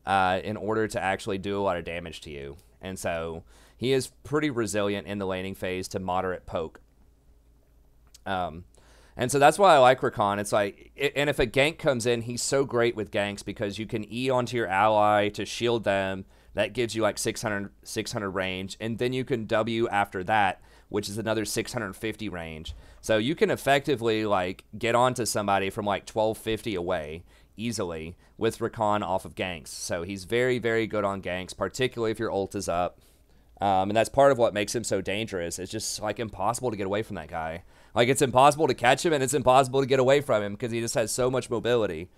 in order to actually do a lot of damage to you. And so he is pretty resilient in the laning phase to moderate poke. And so that's why I like Rakan. It's like, and if a gank comes in, he's so great with ganks because you can E onto your ally to shield them. That gives you like 600 range. And then you can W after that, which is another 650 range. So you can effectively like get onto somebody from like 1250 away easily with Rakan off of ganks. So he's very, very good on ganks, particularly if your ult is up. And that's part of what makes him so dangerous. It's just like impossible to get away from that guy. Like it's impossible to catch him and it's impossible to get away from him because he just has so much mobility.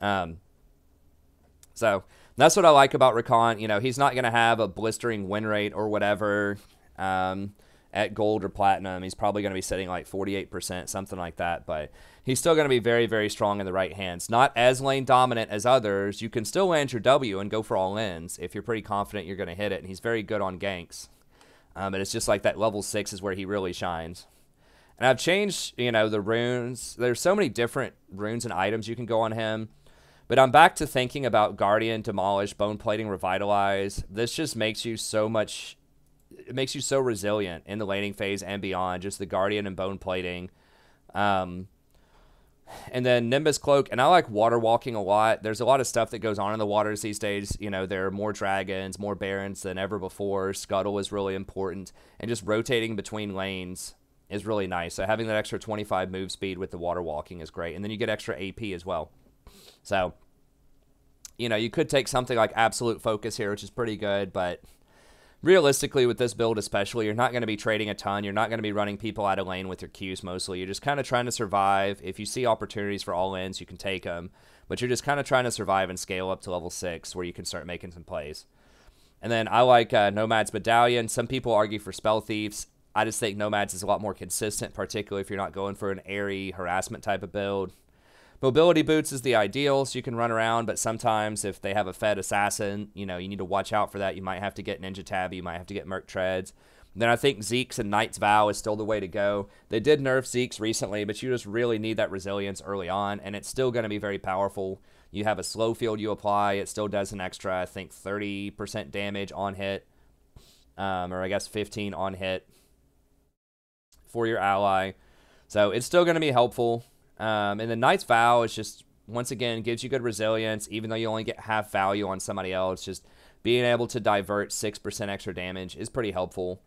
So that's what I like about Rakan. You know, he's not going to have a blistering win rate or whatever at gold or platinum. He's probably going to be sitting like 48%, something like that. But he's still going to be very, very strong in the right hands. Not as lane dominant as others. You can still land your W and go for all ins if you're pretty confident you're going to hit it. And he's very good on ganks. But it's just like that level 6 is where he really shines. And I've changed, you know, the runes. There's so many different runes and items you can go on him. But I'm back to thinking about Guardian, Demolish, Bone Plating, Revitalize. This just makes you so much... It makes you so resilient in the laning phase and beyond. Just the Guardian and Bone Plating. And then Nimbus Cloak. And I like water walking a lot. There's a lot of stuff that goes on in the waters these days. You know, there are more dragons, more barons than ever before. Scuttle is really important. And just rotating between lanes is really nice. So having that extra 25 move speed with the water walking is great. And then you get extra AP as well. So, you know, you could take something like Absolute Focus here, which is pretty good, but realistically with this build especially, you're not going to be trading a ton. You're not going to be running people out of lane with your Qs mostly. You're just kind of trying to survive. If you see opportunities for all-ins, you can take them, but you're just kind of trying to survive and scale up to level 6 where you can start making some plays. And then I like Nomad's Medallion. Some people argue for Spell Thieves. I just think Nomad's is a lot more consistent, particularly if you're not going for an airy harassment type of build. Mobility Boots is the ideal, so you can run around, but sometimes if they have a fed assassin, you know, you need to watch out for that. You might have to get Ninja Tabby, you might have to get Merc Treads. Then I think Zeke's and Knight's Vow is still the way to go. They did nerf Zeke's recently, but you just really need that resilience early on, and it's still going to be very powerful. You have a slow field you apply, it still does an extra, I think, 30% damage on hit, or I guess 15 on hit for your ally. So it's still going to be helpful. And the Knight's Vow is just, once again, gives you good resilience, even though you only get half value on somebody else. Just being able to divert 6% extra damage is pretty helpful.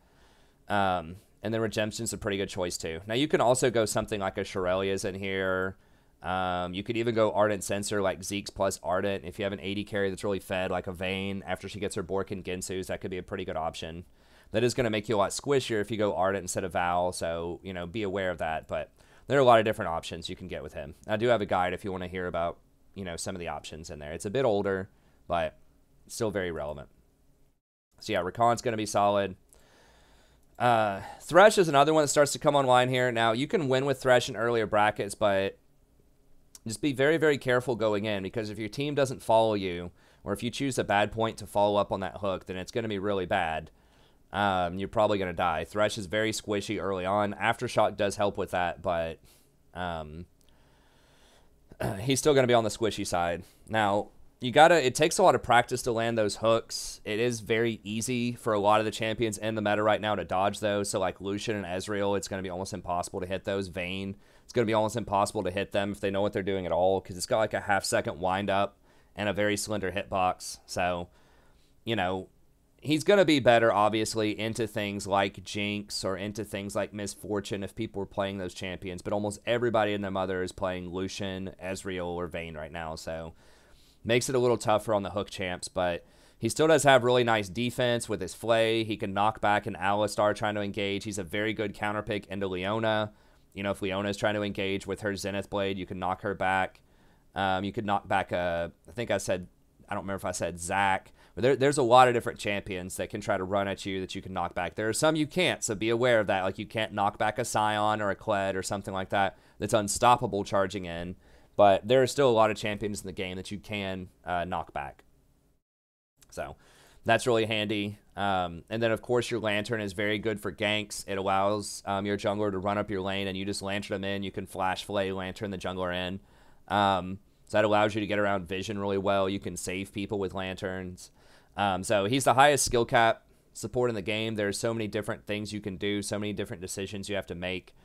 And then Redemption's a pretty good choice, too. Now, you can also go something like a Shirelia's in here. You could even go Ardent Sensor, like Zeke's plus Ardent. If you have an AD carry that's really fed, like a Vayne, after she gets her Bork and Gensu's, that could be a pretty good option. that is going to make you a lot squishier if you go Ardent instead of Val, so, you know, be aware of that. But there are a lot of different options you can get with him. I do have a guide if you want to hear about, you know, some of the options in there. It's a bit older, but still very relevant. So yeah, Rakan's going to be solid. Thresh is another one that starts to come online here. Now, you can win with Thresh in earlier brackets, but just be very, very careful going in, because if your team doesn't follow you, or if you choose a bad point to follow up on that hook, then it's going to be really bad. You're probably going to die. Thresh is very squishy early on. Aftershock does help with that, but he's still going to be on the squishy side. Now, it takes a lot of practice to land those hooks. It is very easy for a lot of the champions in the meta right now to dodge those. So like Lucian and Ezreal, it's going to be almost impossible to hit those. Vayne, it's going to be almost impossible to hit them if they know what they're doing at all, because it's got like a half-second wind up and a very slender hitbox. So, you know, he's going to be better, obviously, into things like Jinx or into things like Misfortune if people are playing those champions. But almost everybody and their mother is playing Lucian, Ezreal, or Vayne right now. So makes it a little tougher on the hook champs. But he still does have really nice defense with his Flay. He can knock back an Alistar trying to engage. He's a very good counter pick into Leona. You know, if Leona is trying to engage with her Zenith Blade, you can knock her back. You could knock back I don't remember if I said Zac. But there's a lot of different champions that can try to run at you that you can knock back. There are some you can't, so be aware of that. Like, you can't knock back a Scion or a Kled or something like that that's unstoppable charging in. But there are still a lot of champions in the game that you can knock back. So that's really handy. And then, of course, your Lantern is very good for ganks. It allows your jungler to run up your lane, and you just Lantern them in. You can Flash Flay, Lantern the jungler in. So that allows you to get around vision really well. You can save people with lanterns. So he's the highest skill cap support in the game. There's so many different things you can do, so many different decisions you have to make.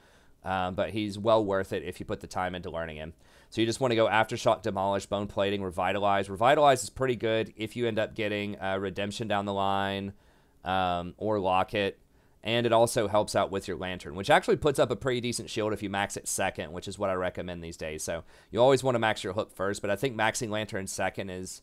But he's well worth it if you put the time into learning him. So you just want to go Aftershock, Demolish, Bone Plating, Revitalize. Revitalize is pretty good if you end up getting Redemption down the line or Locket. And it also helps out with your Lantern, which actually puts up a pretty decent shield if you max it second, which is what I recommend these days. So you always want to max your hook first, but I think maxing Lantern second is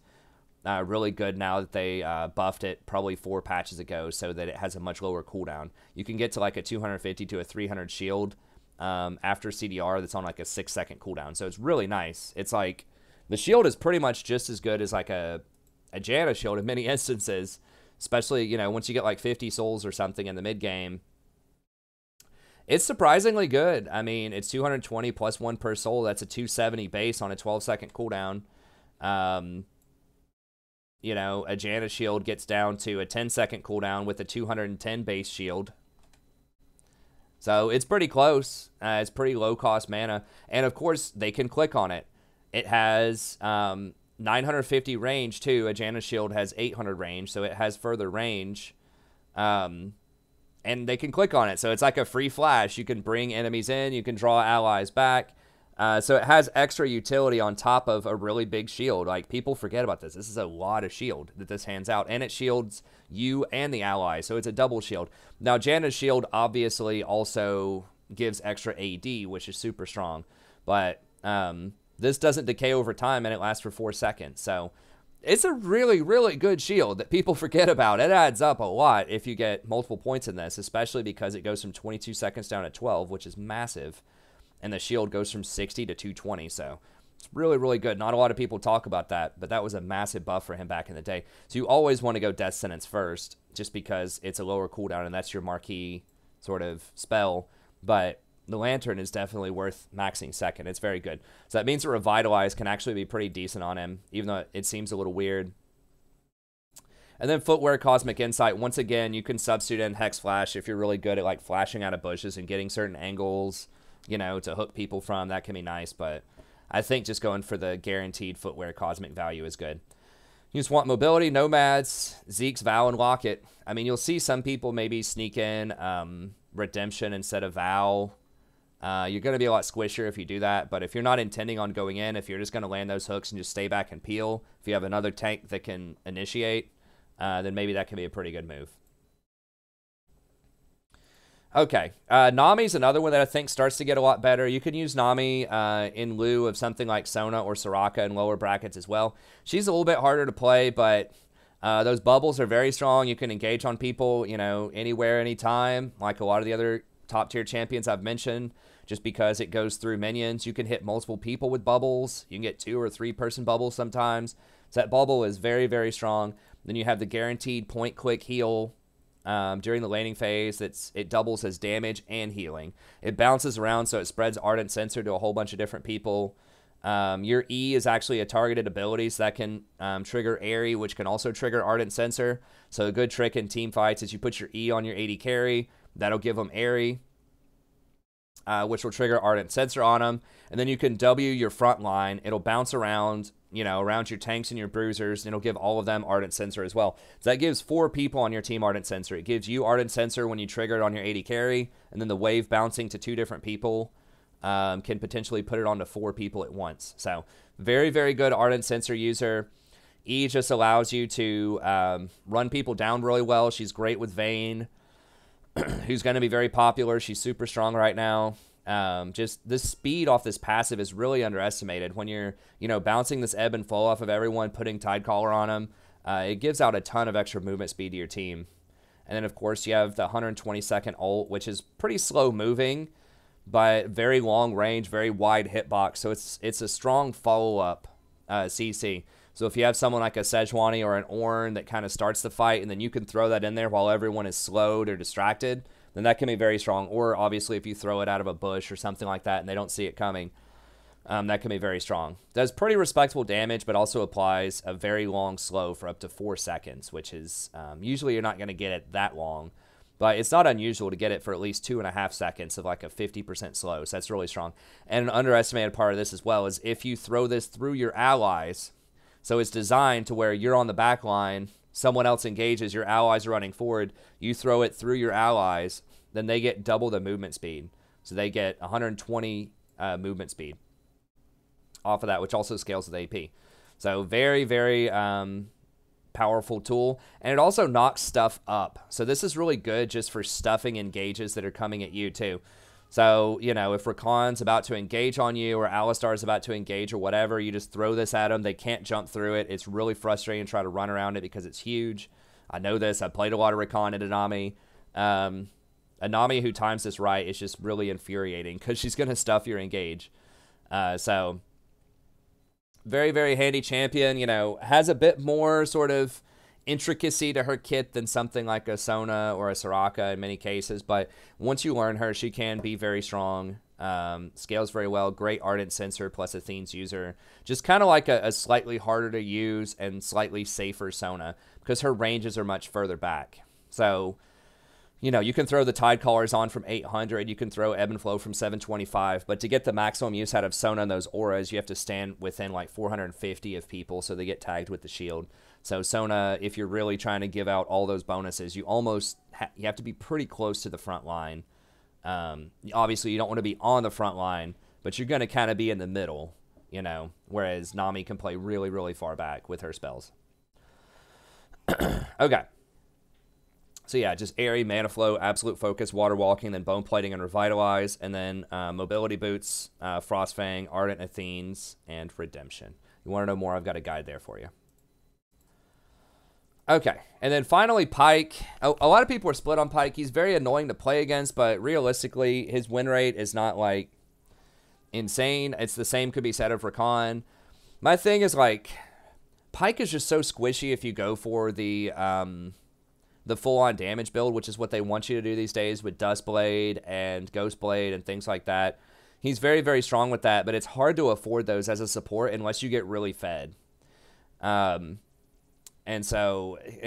really good now that they buffed it probably 4 patches ago so that it has a much lower cooldown. You can get to like a 250 to a 300 shield after CDR that's on like a 6-second cooldown. So it's really nice. It's like the shield is pretty much just as good as like a Janna shield in many instances. Especially, you know, once you get like 50 souls or something in the mid game, it's surprisingly good. I mean, it's 220 plus 1 per soul. That's a 270 base on a 12-second cooldown. You know, a Janna shield gets down to a 10-second cooldown with a 210 base shield. So it's pretty close. It's pretty low-cost mana. And, of course, they can click on it. It has 950 range too. A Janna shield has 800 range, so it has further range. And they can click on it, so it's like a free flash. You can bring enemies in, you can draw allies back. So it has extra utility on top of a really big shield. Like, people forget about this. This is a lot of shield that this hands out, and it shields you and the ally, so it's a double shield. Now, Janna's shield obviously also gives extra AD, which is super strong, but this doesn't decay over time, and it lasts for 4 seconds. So it's a really, really good shield that people forget about. It adds up a lot if you get multiple points in this, especially because it goes from 22 seconds down to 12, which is massive. And the shield goes from 60 to 220. So it's really, really good. Not a lot of people talk about that, but that was a massive buff for him back in the day. So you always want to go Death Sentence first, just because it's a lower cooldown, and that's your marquee sort of spell. But the Lantern is definitely worth maxing second. It's very good. So that means that Revitalize can actually be pretty decent on him, even though it seems a little weird. And then Footwear, Cosmic Insight. Once again, you can substitute in Hex Flash if you're really good at like flashing out of bushes and getting certain angles, you know, to hook people from. That can be nice, but I think just going for the guaranteed Footwear Cosmic value is good. You just want mobility, Nomads, Zeke's, Vow, and Locket. I mean, you'll see some people maybe sneak in Redemption instead of Vow. You're going to be a lot squishier if you do that, but if you're not intending on going in, if you're just going to land those hooks and just stay back and peel, if you have another tank that can initiate, then maybe that can be a pretty good move. Okay, Nami's another one that I think starts to get a lot better. You can use Nami in lieu of something like Sona or Soraka in lower brackets as well. She's a little bit harder to play, but Those bubbles are very strong. You can engage on people, you know, anywhere, anytime, like a lot of the other top-tier champions I've mentioned, just because it goes through minions. You can hit multiple people with bubbles. You can get 2 or 3 person bubbles sometimes. So that bubble is very, very strong. Then you have the guaranteed point-click heal during the laning phase. It doubles as damage and healing. It bounces around, so it spreads Ardent Sensor to a whole bunch of different people. Your E is actually a targeted ability, so that can trigger Airy, which can also trigger Ardent Sensor. So a good trick in team fights is you put your E on your AD carry. That'll give them Airy, which will trigger Ardent Sensor on them. And then you can W your front line. It'll bounce around, you know, around your tanks and your bruisers, and it'll give all of them Ardent Sensor as well. So that gives 4 people on your team Ardent Sensor. It gives you Ardent Sensor when you trigger it on your AD carry, and then the wave bouncing to 2 different people can potentially put it onto 4 people at once. So very, very good Ardent Sensor user. E just allows you to run people down really well. She's great with Vayne, who's going to be very popular. She's super strong right now. Just the speed off this passive is really underestimated. When you're, you know, bouncing this ebb and flow off of everyone, putting Tidecaller on them, it gives out a ton of extra movement speed to your team. And then, of course, you have the 120-second ult, which is pretty slow moving, but very long range, very wide hitbox. So it's a strong follow-up CC. So if you have someone like a Sejuani or an Ornn that kind of starts the fight, and then you can throw that in there while everyone is slowed or distracted, then that can be very strong. Or obviously if you throw it out of a bush or something like that and they don't see it coming, that can be very strong. Does pretty respectable damage, but also applies a very long slow for up to 4 seconds, which is usually you're not going to get it that long. But it's not unusual to get it for at least 2.5 seconds of like a 50% slow. So that's really strong. And an underestimated part of this as well is if you throw this through your allies, so it's designed to where you're on the back line, someone else engages, your allies are running forward, you throw it through your allies, then they get double the movement speed. So they get 120 movement speed off of that, which also scales with AP. So very, very powerful tool, and it also knocks stuff up. So this is really good just for stuffing engages that are coming at you too. So, you know, if Rakan's about to engage on you or Alistar's about to engage or whatever, you just throw this at them. They can't jump through it. It's really frustrating to try to run around it because it's huge. I know this. I played a lot of Rakan and Nami. A Nami who times this right is just really infuriating because she's going to stuff your engage. So very, very handy champion. You know, has a bit more sort of intricacy to her kit than something like a Sona or a Soraka in many cases, but once you learn her, she can be very strong. Scales very well. Great Ardent Sensor plus Athene's user. Just kind of like a slightly harder to use and slightly safer Sona because her ranges are much further back. So, you know, you can throw the Tidecallers on from 800. You can throw Ebb and Flow from 725. But to get the maximum use out of Sona and those auras, you have to stand within like 450 of people so they get tagged with the shield. So Sona, if you're really trying to give out all those bonuses, you almost you have to be pretty close to the front line. Obviously, you don't want to be on the front line, but you're going to kind of be in the middle, you know, whereas Nami can play really, really far back with her spells. Okay. So yeah, just Airy, Mana Flow, Absolute Focus, Water Walking, then Bone Plating and Revitalize, and then Mobility Boots, Frostfang, Ardent Athenes, and Redemption. You want to know more? I've got a guide there for you. Okay, and then finally Pyke. A lot of people are split on Pyke. He's very annoying to play against, but realistically, his win rate is not, like, insane. It's the same could be said of Rakan. My thing is, like, Pyke is just so squishy if you go for the full-on damage build, which is what they want you to do these days with Dustblade and Ghostblade and things like that. He's very, very strong with that, but it's hard to afford those as a support unless you get really fed. And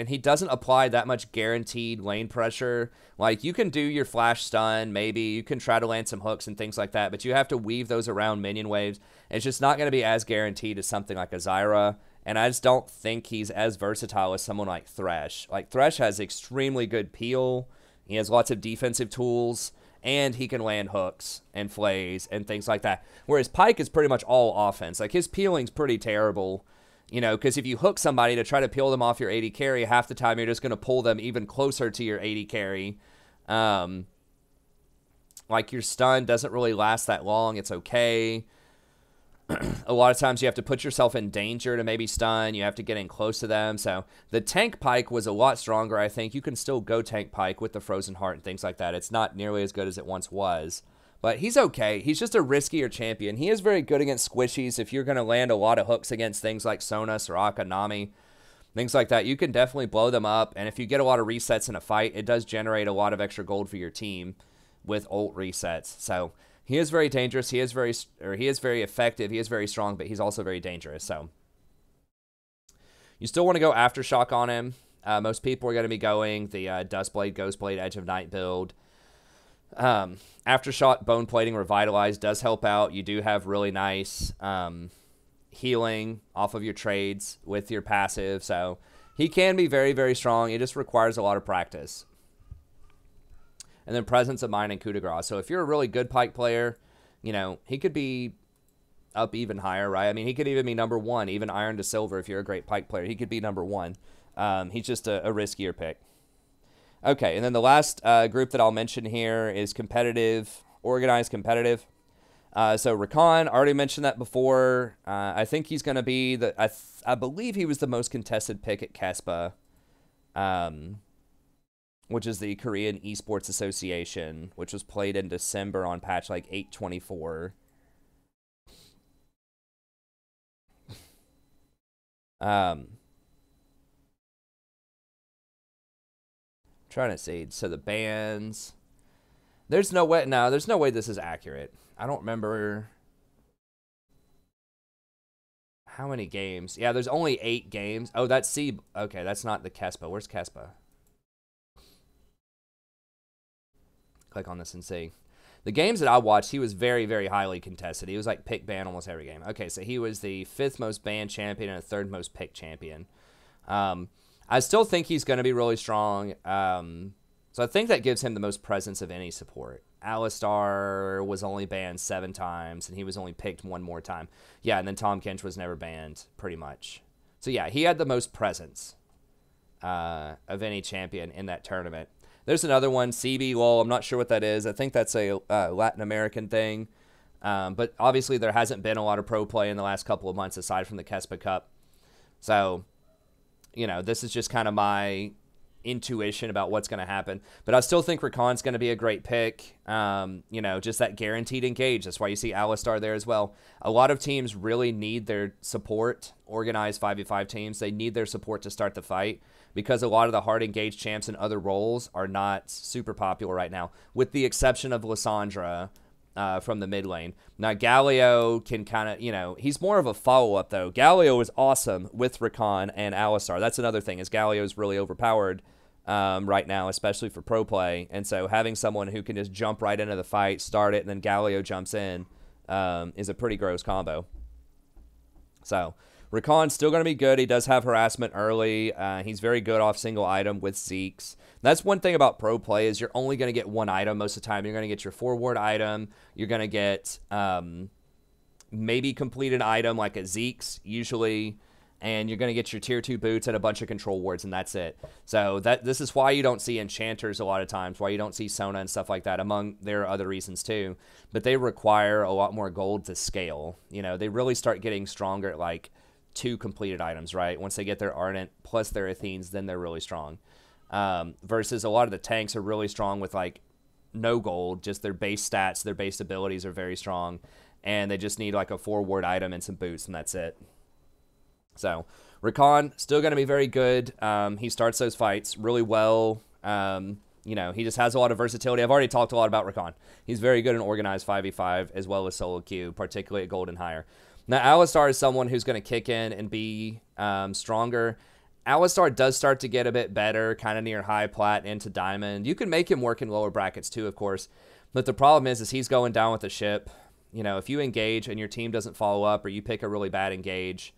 he doesn't apply that much guaranteed lane pressure. Like, you can do your flash stun, maybe. You can try to land some hooks and things like that, but you have to weave those around minion waves. It's just not going to be as guaranteed as something like a Zyra. And I just don't think he's as versatile as someone like Thresh. Like, Thresh has extremely good peel. He has lots of defensive tools. And he can land hooks and flays and things like that. Whereas Pyke is pretty much all offense. Like, his peeling's pretty terrible. You know, because if you hook somebody to try to peel them off your AD carry, half the time you're just going to pull them even closer to your AD carry. Like, your stun doesn't really last that long. It's okay. A lot of times you have to put yourself in danger to maybe stun. You have to get in close to them. So the tank Pyke was a lot stronger, I think. You can still go tank Pyke with the Frozen Heart and things like that. It's not nearly as good as it once was. But he's okay. He's just a riskier champion. He is very good against squishies. If you're going to land a lot of hooks against things like Sona, Soraka, Nami, things like that, you can definitely blow them up. And if you get a lot of resets in a fight, it does generate a lot of extra gold for your team with ult resets. So he is very dangerous. He is very effective. He is very strong, but he's also very dangerous. So you still want to go Aftershock on him. Most people are going to be going the Dustblade, Ghostblade, Edge of Night build. Aftershock, Bone Plating, Revitalize does help out. You do have really nice healing off of your trades with your passive. So he can be very, very strong. It just requires a lot of practice. And then Presence of Mind and Coup de Grace. So if you're a really good Pyke player, you know, he could be up even higher, right? I mean, he could even be number 1, even Iron to Silver if you're a great Pyke player. He could be number 1. He's just a riskier pick. Okay, and then the last group that I'll mention here is competitive, organized competitive. So Rakan, already mentioned that before. I think he's going to be I believe he was the most contested pick at Kespa, which is the Korean Esports Association, which was played in December on patch like 8.24. Trying to see. So the bans. There's no way. No, there's no way this is accurate. I don't remember how many games. Yeah, there's only 8 games. Oh, that's C. Okay, that's not the Kespa. Where's Kespa? Click on this and see. The games that I watched, he was very, very highly contested. He was like pick ban almost every game. Okay, so he was the 5th most banned champion and 3rd most picked champion. I still think he's going to be really strong. So I think that gives him the most presence of any support. Alistar was only banned 7 times, and he was only picked 1 more time. Yeah, and then Tahm Kench was never banned, pretty much. So yeah, he had the most presence of any champion in that tournament. There's another one, CB LOL. I'm not sure what that is. I think that's a Latin American thing. But obviously there hasn't been a lot of pro play in the last couple of months aside from the Kespa Cup. So, you know, this is just kind of my intuition about what's going to happen. But I still think Rakan's going to be a great pick. You know, just that guaranteed engage. That's why you see Alistar there as well. A lot of teams really need their support, organized 5v5 teams. They need their support to start the fight because a lot of the hard engaged champs in other roles are not super popular right now, with the exception of Lissandra from the mid lane. Now, Galio can kind of, you know, he's more of a follow-up, though. Galio is awesome with Rakan and Alistar. That's another thing, is Galio is really overpowered right now, especially for pro play. And so having someone who can just jump right into the fight, start it, and then Galio jumps in is a pretty gross combo. So Rakan's still going to be good. He does have harassment early. He's very good off single item with Zeke's. That's one thing about pro play is you're only going to get 1 item most of the time. You're going to get your forward item. You're going to get maybe completed item like a Zeke's usually, and you're going to get your tier 2 boots and a bunch of control wards, and that's it. So this is why you don't see enchanters a lot of times, why you don't see Sona and stuff like that. There are other reasons too, but they require a lot more gold to scale. You know, they really start getting stronger at like 2 completed items, right? Once they get their Ardent plus their Athenes, then they're really strong. Versus a lot of the tanks are really strong with like no gold, just their base stats, their base abilities are very strong, and they just need like a forward item and some boots, and that's it. So Rakan still going to be very good. He starts those fights really well. You know, he just has a lot of versatility. I've already talked a lot about Rakan. He's very good in organized 5v5 as well as solo queue, particularly at gold and higher. Now, Alistar is someone who's going to kick in and be stronger. Alistar does start to get a bit better, kind of near high plat into diamond. You can make him work in lower brackets too, of course. But the problem is he's going down with the ship. You know, if you engage and your team doesn't follow up, or you pick a really bad engage,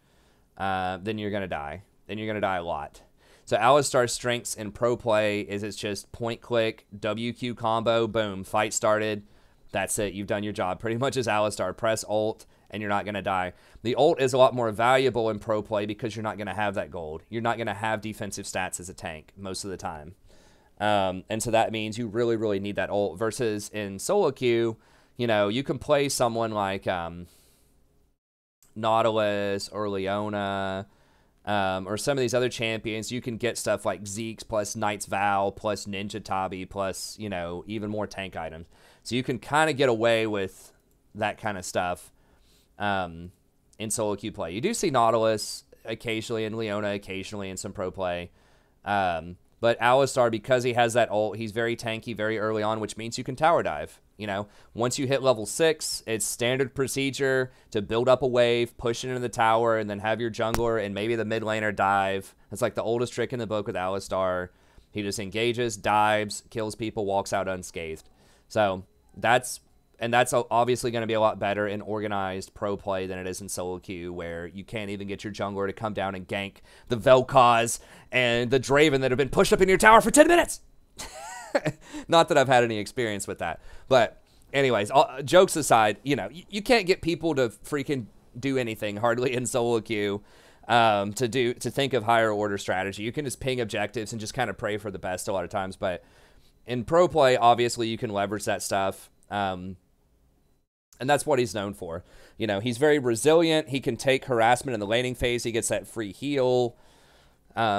then you're going to die. Then you're going to die a lot. So Alistar's strengths in pro play is it's just point click, WQ combo, boom, fight started. That's it. You've done your job. Pretty much as Alistar. Press ult, and you're not going to die. The ult is a lot more valuable in pro play because you're not going to have that gold. You're not going to have defensive stats as a tank most of the time. And so that means you really, really need that ult. Versus in solo queue, you know, you can play someone like Nautilus or Leona, or some of these other champions, you can get stuff like Zeke's plus Knight's Vow plus Ninja Tabi plus, you know, even more tank items. So you can kind of get away with that kind of stuff in solo queue play. You do see Nautilus occasionally and Leona occasionally in some pro play. But Alistar, because he has that ult, he's very tanky very early on, which means you can tower dive. You know, once you hit level 6, it's standard procedure to build up a wave, push it into the tower, and then have your jungler and maybe the mid laner dive. It's like the oldest trick in the book with Alistar. He just engages, dives, kills people, walks out unscathed. So that's obviously going to be a lot better in organized pro play than it is in solo queue, where you can't even get your jungler to come down and gank the Vel'Koz and the Draven that have been pushed up in your tower for 10 minutes. Not that I've had any experience with that. But anyways, jokes aside, you know, you can't get people to freaking do anything hardly in solo queue to think of higher order strategy. You can just ping objectives and just kind of pray for the best a lot of times. But in pro play, obviously, you can leverage that stuff. And that's what he's known for. You know, he's very resilient. He can take harassment in the laning phase. He gets that free heal.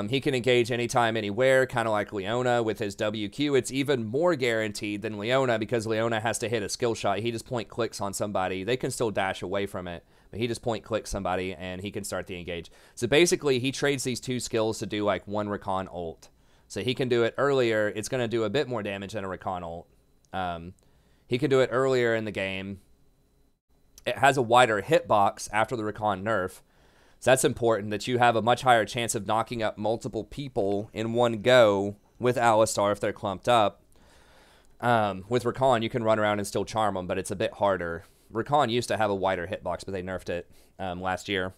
He can engage anytime, anywhere, kind of like Leona with his WQ. It's even more guaranteed than Leona because Leona has to hit a skill shot. He just point clicks on somebody. They can still dash away from it, but he just point clicks somebody and he can start the engage. So basically, he trades these two skills to do like one Rakan ult. So he can do it earlier. It's going to do a bit more damage than a Rakan ult. He can do it earlier in the game. It has a wider hitbox after the Rakan nerf. So that's important, that you have a much higher chance of knocking up multiple people in one go with Alistar if they're clumped up. With Rakan, you can run around and still charm them, but it's a bit harder. Rakan used to have a wider hitbox, but they nerfed it last year.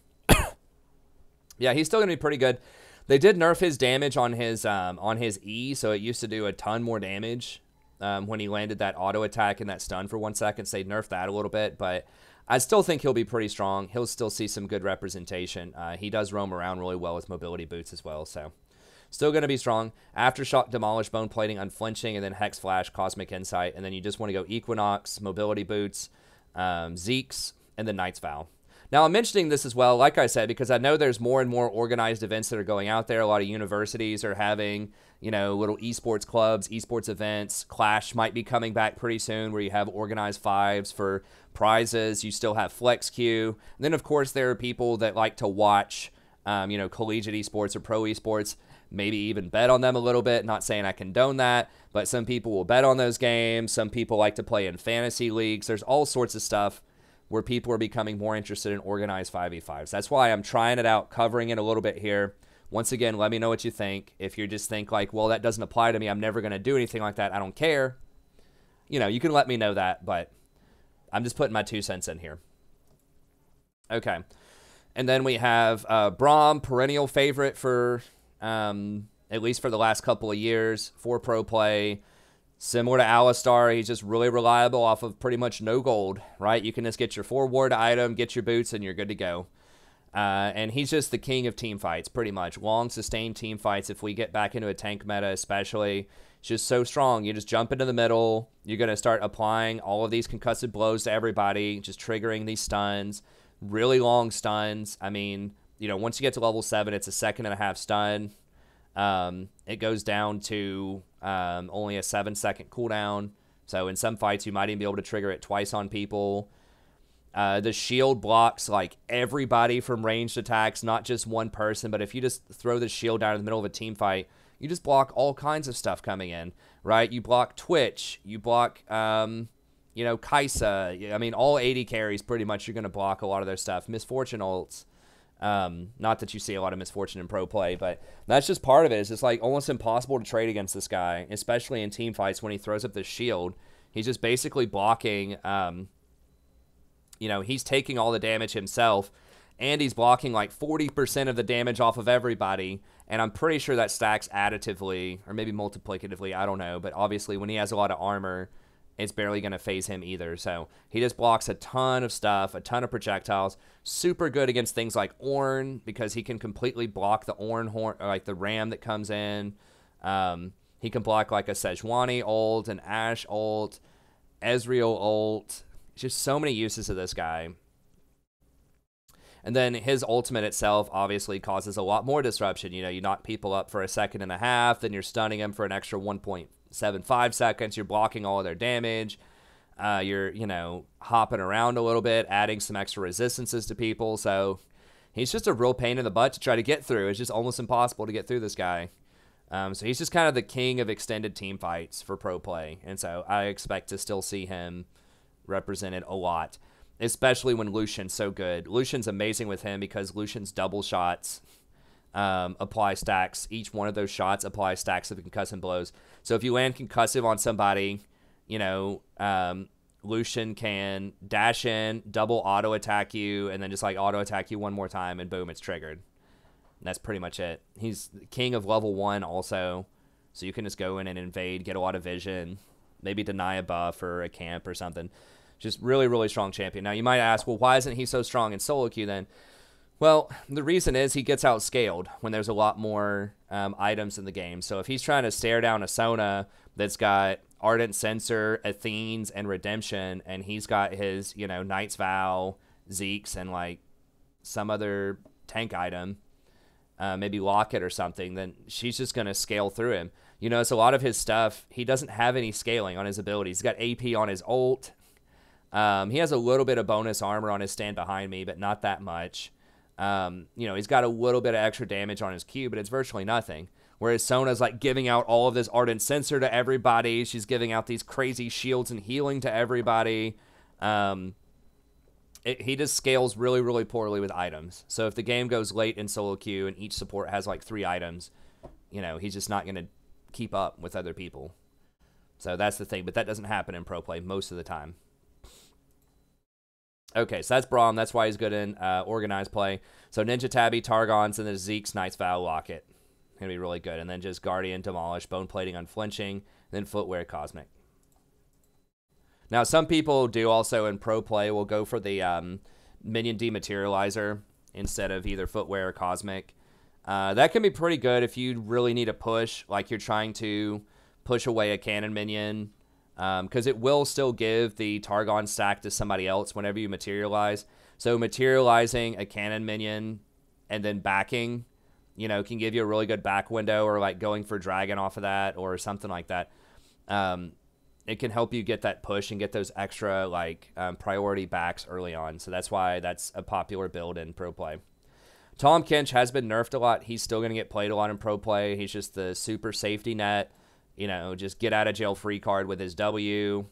Yeah, he's still going to be pretty good. They did nerf his damage on his E, so it used to do a ton more damage when he landed that auto attack and that stun for 1 second. So they nerfed that a little bit, but I still think he'll be pretty strong. He'll still see some good representation. He does roam around really well with mobility boots as well, so still going to be strong. Aftershock, Demolish, Bone Plating, Unflinching, and then Hex Flash, Cosmic Insight, and then you just want to go Equinox, mobility boots, Zeke's, and then Knight's Vow. Now, I'm mentioning this as well, like I said, because I know there's more and more organized events that are going out there. A lot of universities are having, you know, little esports clubs, esports events. Clash might be coming back pretty soon, where you have organized fives for prizes. You still have flex queue. And then, of course, there are people that like to watch, you know, collegiate esports or pro esports, maybe even bet on them a little bit. Not saying I condone that, but some people will bet on those games. Some people like to play in fantasy leagues. There's all sorts of stuff where people are becoming more interested in organized 5v5s. That's why I'm trying it out, covering it a little bit here. Once again, let me know what you think. If you just think like, well, that doesn't apply to me, I'm never going to do anything like that, I don't care. You know, you can let me know that, but I'm just putting my 2 cents in here. Okay. And then we have Braum, perennial favorite for, at least for the last couple of years, for pro play. Similar to Alistar, he's just really reliable off of pretty much no gold, right? You can just get your forward item, get your boots, and you're good to go. And he's just the king of team fights, pretty much. Long, sustained team fights. If we get back into a tank meta especially, it's just so strong. You just jump into the middle. You're going to start applying all of these concussive blows to everybody, just triggering these stuns. Really long stuns. I mean, you know, once you get to level 7, it's a 1.5 second stun. It goes down to only a 7-second cooldown. So in some fights, you might even be able to trigger it twice on people. The shield blocks like everybody from ranged attacks, not just one person. But if you just throw the shield down in the middle of a team fight, you just block all kinds of stuff coming in, right? You block Twitch, you block, you know, Kaisa. I mean, all 80 carries pretty much you're going to block a lot of their stuff. Misfortune ults. Not that you see a lot of misfortune in pro play, but that's just part of it. It's just like almost impossible to trade against this guy, especially in team fights when he throws up the shield. He's just basically blocking, you know, he's taking all the damage himself, and he's blocking like 40% of the damage off of everybody, and I'm pretty sure that stacks additively, or maybe multiplicatively, I don't know, but obviously when he has a lot of armor, it's barely going to phase him either. So he just blocks a ton of stuff, a ton of projectiles. Super good against things like Ornn, because he can completely block the Ornn horn, or like the ram that comes in. He can block like a Sejuani ult, an Ashe ult, Ezreal ult. Just so many uses of this guy. And then his ultimate itself obviously causes a lot more disruption. You know, you knock people up for a second and a half, then you're stunning them for an extra 1.75 seconds. You're blocking all of their damage. You're, you know, hopping around a little bit, adding some extra resistances to people. So he's just a real pain in the butt to try to get through. It's just almost impossible to get through this guy. So he's just kind of the king of extended team fights for pro play. And so I expect to still see him represented a lot, especially when Lucian's so good. Lucian's amazing with him because Lucian's double shots apply stacks. Each one of those shots apply stacks of concussive blows. So if you land concussive on somebody, you know, Lucian can dash in, double auto attack you, and then just like auto attack you one more time, and boom, it's triggered. And that's pretty much it. He's king of level 1 also, so you can just go in and invade, get a lot of vision, maybe deny a buff or a camp or something. Just really, really strong champion. Now, you might ask, well, why isn't he so strong in solo queue then? Well, the reason is he gets outscaled when there's a lot more items in the game. So if he's trying to stare down a Sona that's got Ardent Censor, Athenes, and Redemption, and he's got his, you know, Knight's Vow, Zeke's, and like some other tank item, maybe Locket or something, then she's just going to scale through him. You notice a lot of his stuff, he doesn't have any scaling on his abilities. He's got AP on his ult. He has a little bit of bonus armor on his Stand Behind Me, but not that much. You know, he's got a little bit of extra damage on his Q, but it's virtually nothing. Whereas Sona's like giving out all of this Ardent Censor to everybody. She's giving out these crazy shields and healing to everybody. He just scales really, really poorly with items. So if the game goes late in solo queue and each support has like 3 items, you know, he's just not going to keep up with other people. So that's the thing. But that doesn't happen in pro play most of the time. Okay, so that's Braum. That's why he's good in organized play. So Ninja Tabby, Targons, and then Zeke's Knight's Vow Locket. Going to be really good. And then just Guardian, Demolish, Bone Plating, Unflinching, then Footwear, Cosmic. Now, some people do also in pro play will go for the Minion Dematerializer instead of either Footwear or Cosmic. That can be pretty good if you really need a push, like you're trying to push away a cannon minion, because it will still give the Targon stack to somebody else whenever you materialize. So materializing a cannon minion and then backing, you know, can give you a really good back window, or like going for Dragon off of that or something like that. It can help you get that push and get those extra like priority backs early on. So that's why that's a popular build in pro play. Tahm Kench has been nerfed a lot. He's still going to get played a lot in pro play. He's just the super safety net. You know, just get out of jail free card with his W.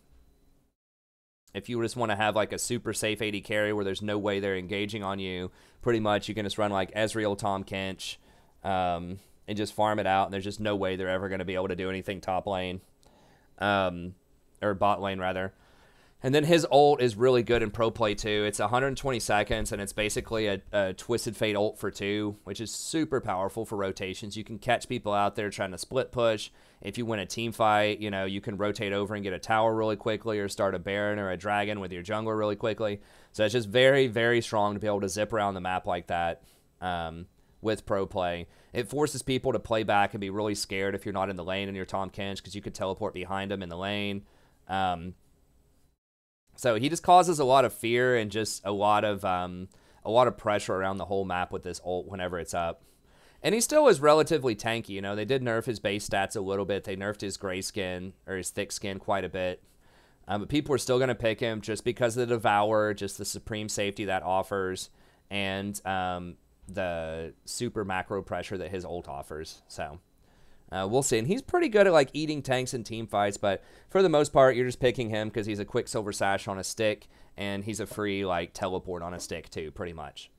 If you just want to have like a super safe AD carry where there's no way they're engaging on you, pretty much you can just run like Ezreal Tahm Kench and just farm it out. And there's just no way they're ever going to be able to do anything top lane. Or bot lane, rather. And then his ult is really good in pro play, too. It's 120 seconds, and it's basically a Twisted Fate ult for 2, which is super powerful for rotations. You can catch people out there trying to split push. If you win a team fight, you know, you can rotate over and get a tower really quickly, or start a Baron or a Dragon with your jungler really quickly. So it's just very, very strong to be able to zip around the map like that with pro play. It forces people to play back and be really scared if you're not in the lane and you're Tahm Kench, because you could teleport behind him in the lane. So he just causes a lot of fear and just a lot of pressure around the whole map with this ult whenever it's up. And he still is relatively tanky. You know, they did nerf his base stats a little bit. They nerfed his gray skin or his thick skin quite a bit. But people are still going to pick him just because of the Devour, just the supreme safety that offers, and the super macro pressure that his ult offers. So we'll see. And he's pretty good at like eating tanks in team fights, but for the most part, you're just picking him because he's a Quicksilver Sash on a stick, and he's a free like teleport on a stick too, pretty much.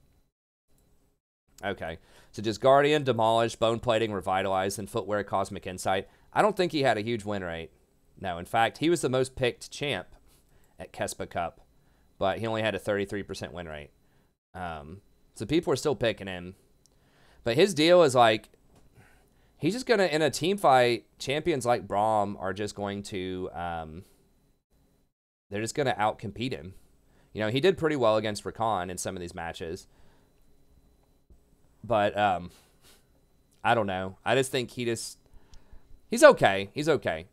Okay, so just Guardian, Demolish, Bone Plating, Revitalize, and Footwear, Cosmic Insight. I don't think he had a huge win rate. No, in fact, he was the most picked champ at Kespa Cup, but he only had a 33% win rate. So people are still picking him. But his deal is like, he's just going to, in a team fight, champions like Braum are just going to, they're just going to outcompete him. You know, he did pretty well against Rakan in some of these matches. But, I don't know. I just think he's okay. He's okay.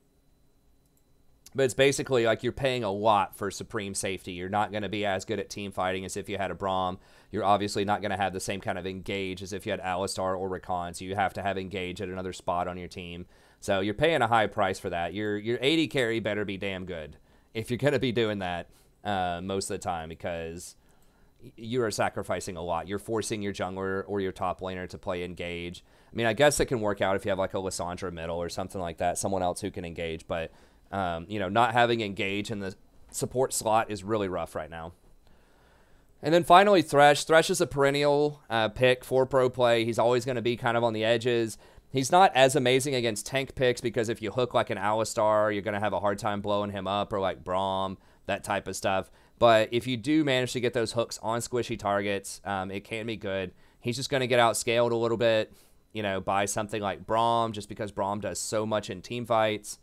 But it's basically like you're paying a lot for supreme safety. You're not going to be as good at team fighting as if you had a Braum. You're obviously not going to have the same kind of engage as if you had Alistar or Rakan. So you have to have engage at another spot on your team. So you're paying a high price for that. Your AD carry better be damn good if you're going to be doing that most of the time, because you are sacrificing a lot. You're forcing your jungler or your top laner to play engage. I mean, I guess it can work out if you have like a Lissandra middle or something like that, someone else who can engage. But, you know, not having engage in the support slot is really rough right now. And then finally, Thresh. Thresh is a perennial pick for pro play. He's always going to be kind of on the edges. He's not as amazing against tank picks because if you hook like an Alistar, you're going to have a hard time blowing him up, or like Braum, that type of stuff. But if you do manage to get those hooks on squishy targets, it can be good. He's just going to get outscaled a little bit, you know, by something like Braum, just because Braum does so much in team fights.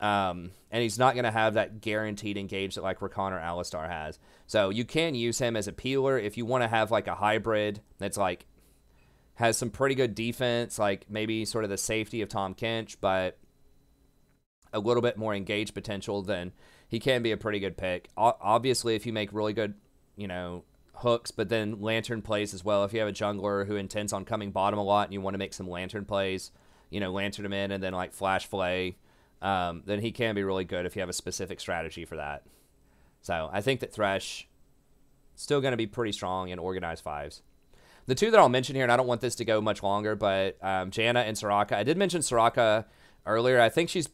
And he's not going to have that guaranteed engage that like Rakan or Alistar has. So you can use him as a peeler if you want to have like a hybrid that's like has some pretty good defense, like maybe sort of the safety of Tahm Kench, but a little bit more engaged potential, then he can be a pretty good pick. Obviously, if you make really good, you know, hooks, but then lantern plays as well. If you have a jungler who intends on coming bottom a lot and you want to make some lantern plays, you know, lantern him in and then like flash flay, then he can be really good if you have a specific strategy for that. So I think that Thresh still going to be pretty strong in organized fives. The two that I'll mention here, and I don't want this to go much longer, but Janna and Soraka. I did mention Soraka earlier. I think she's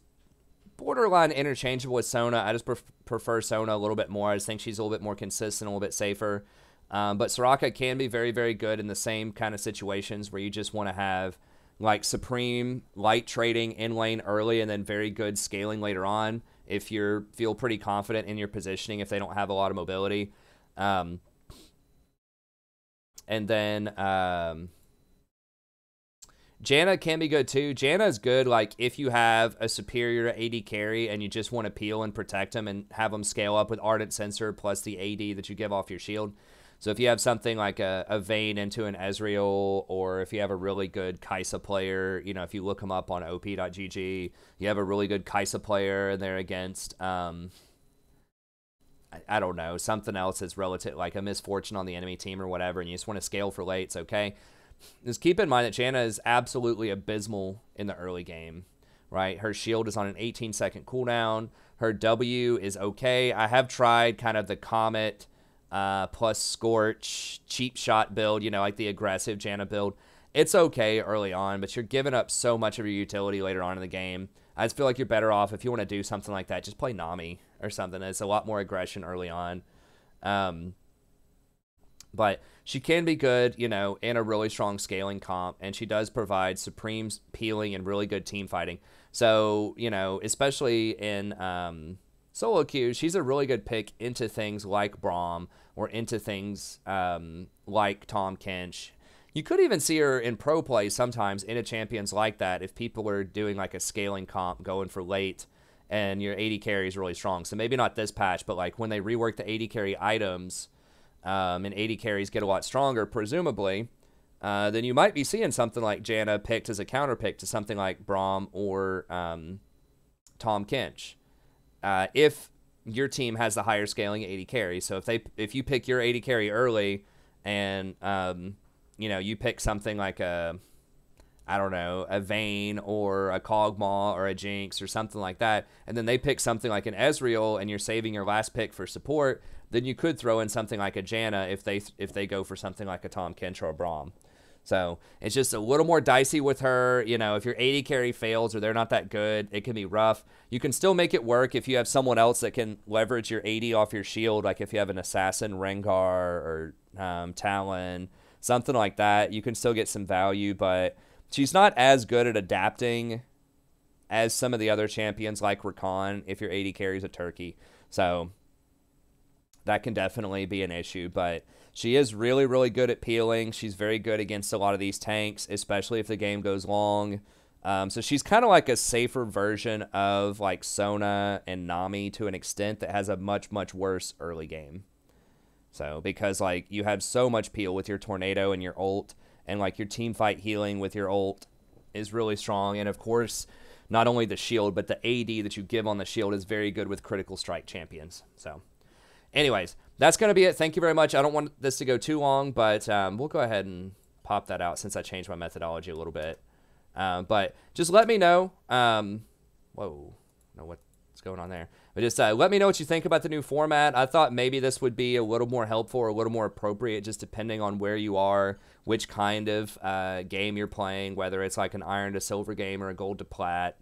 borderline interchangeable with Sona. I just prefer Sona a little bit more. I just think she's a little bit more consistent, a little bit safer. But Soraka can be very, very good in the same kind of situations where you just want to have like supreme light trading in lane early and then very good scaling later on if you feel pretty confident in your positioning if they don't have a lot of mobility. And then Janna can be good too. Janna is good like if you have a superior AD carry and you just want to peel and protect them and have them scale up with Ardent Sensor plus the AD that you give off your shield. So if you have something like a Vayne into an Ezreal, or if you have a really good Kai'Sa player, you know, if you look them up on op.gg, you have a really good Kai'Sa player and they're against, I don't know, something else that's relative, like a misfortune on the enemy team or whatever, and you just want to scale for late, it's okay. Just keep in mind that Janna is absolutely abysmal in the early game, right? Her shield is on an 18-second cooldown. Her W is okay. I have tried kind of the Comet plus Scorch cheap shot build, you know, like the aggressive Janna build. It's okay early on, but you're giving up so much of your utility later on in the game. I just feel like you're better off if you want to do something like that. Just play Nami or something. It's a lot more aggression early on. But she can be good, you know, in a really strong scaling comp, and she does provide supreme peeling and really good team fighting. So, you know, especially in solo queues, she's a really good pick into things like Braum or into things like Tahm Kench. You could even see her in pro play sometimes in a champions like that if people are doing like a scaling comp going for late and your AD carry is really strong. So maybe not this patch, but like when they rework the AD carry items and AD carries get a lot stronger, presumably, then you might be seeing something like Janna picked as a counter pick to something like Braum or Tahm Kench. If your team has the higher scaling AD carry. So if you pick your AD carry early and you know, you pick something like a Vayne or a Kog'Maw or a Jinx or something like that, and then they pick something like an Ezreal and you're saving your last pick for support, then you could throw in something like a Janna if they go for something like a Tahm Kench or a Braum. So it's just a little more dicey with her. You know, if your AD carry fails or they're not that good, it can be rough. You can still make it work if you have someone else that can leverage your AD off your shield, like if you have an Assassin, Rengar, or Talon, something like that. You can still get some value, but she's not as good at adapting as some of the other champions like Rakan if your AD carries a turkey. So that can definitely be an issue, but she is really, really good at peeling. She's very good against a lot of these tanks, especially if the game goes long. So she's kind of like a safer version of like Sona and Nami to an extent that has a much, much worse early game. So because like you have so much peel with your tornado and your ult, and like your team fight healing with your ult is really strong. And of course, not only the shield, but the AD that you give on the shield is very good with critical strike champions. So anyways, that's going to be it. Thank you very much. I don't want this to go too long, but we'll go ahead and pop that out since I changed my methodology a little bit. But just let me know. Whoa, no, what's going on there? But just let me know what you think about the new format. I thought maybe this would be a little more helpful or a little more appropriate, just depending on where you are, which kind of game you're playing, whether it's like an iron to silver game or a gold to plat,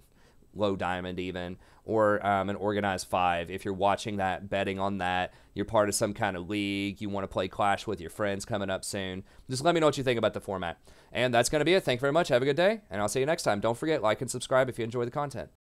low diamond even, or an organized 5. If you're watching that, betting on that, you're part of some kind of league, you want to play Clash with your friends coming up soon, just let me know what you think about the format. And that's going to be it. Thank you very much. Have a good day, and I'll see you next time. Don't forget, like and subscribe if you enjoy the content.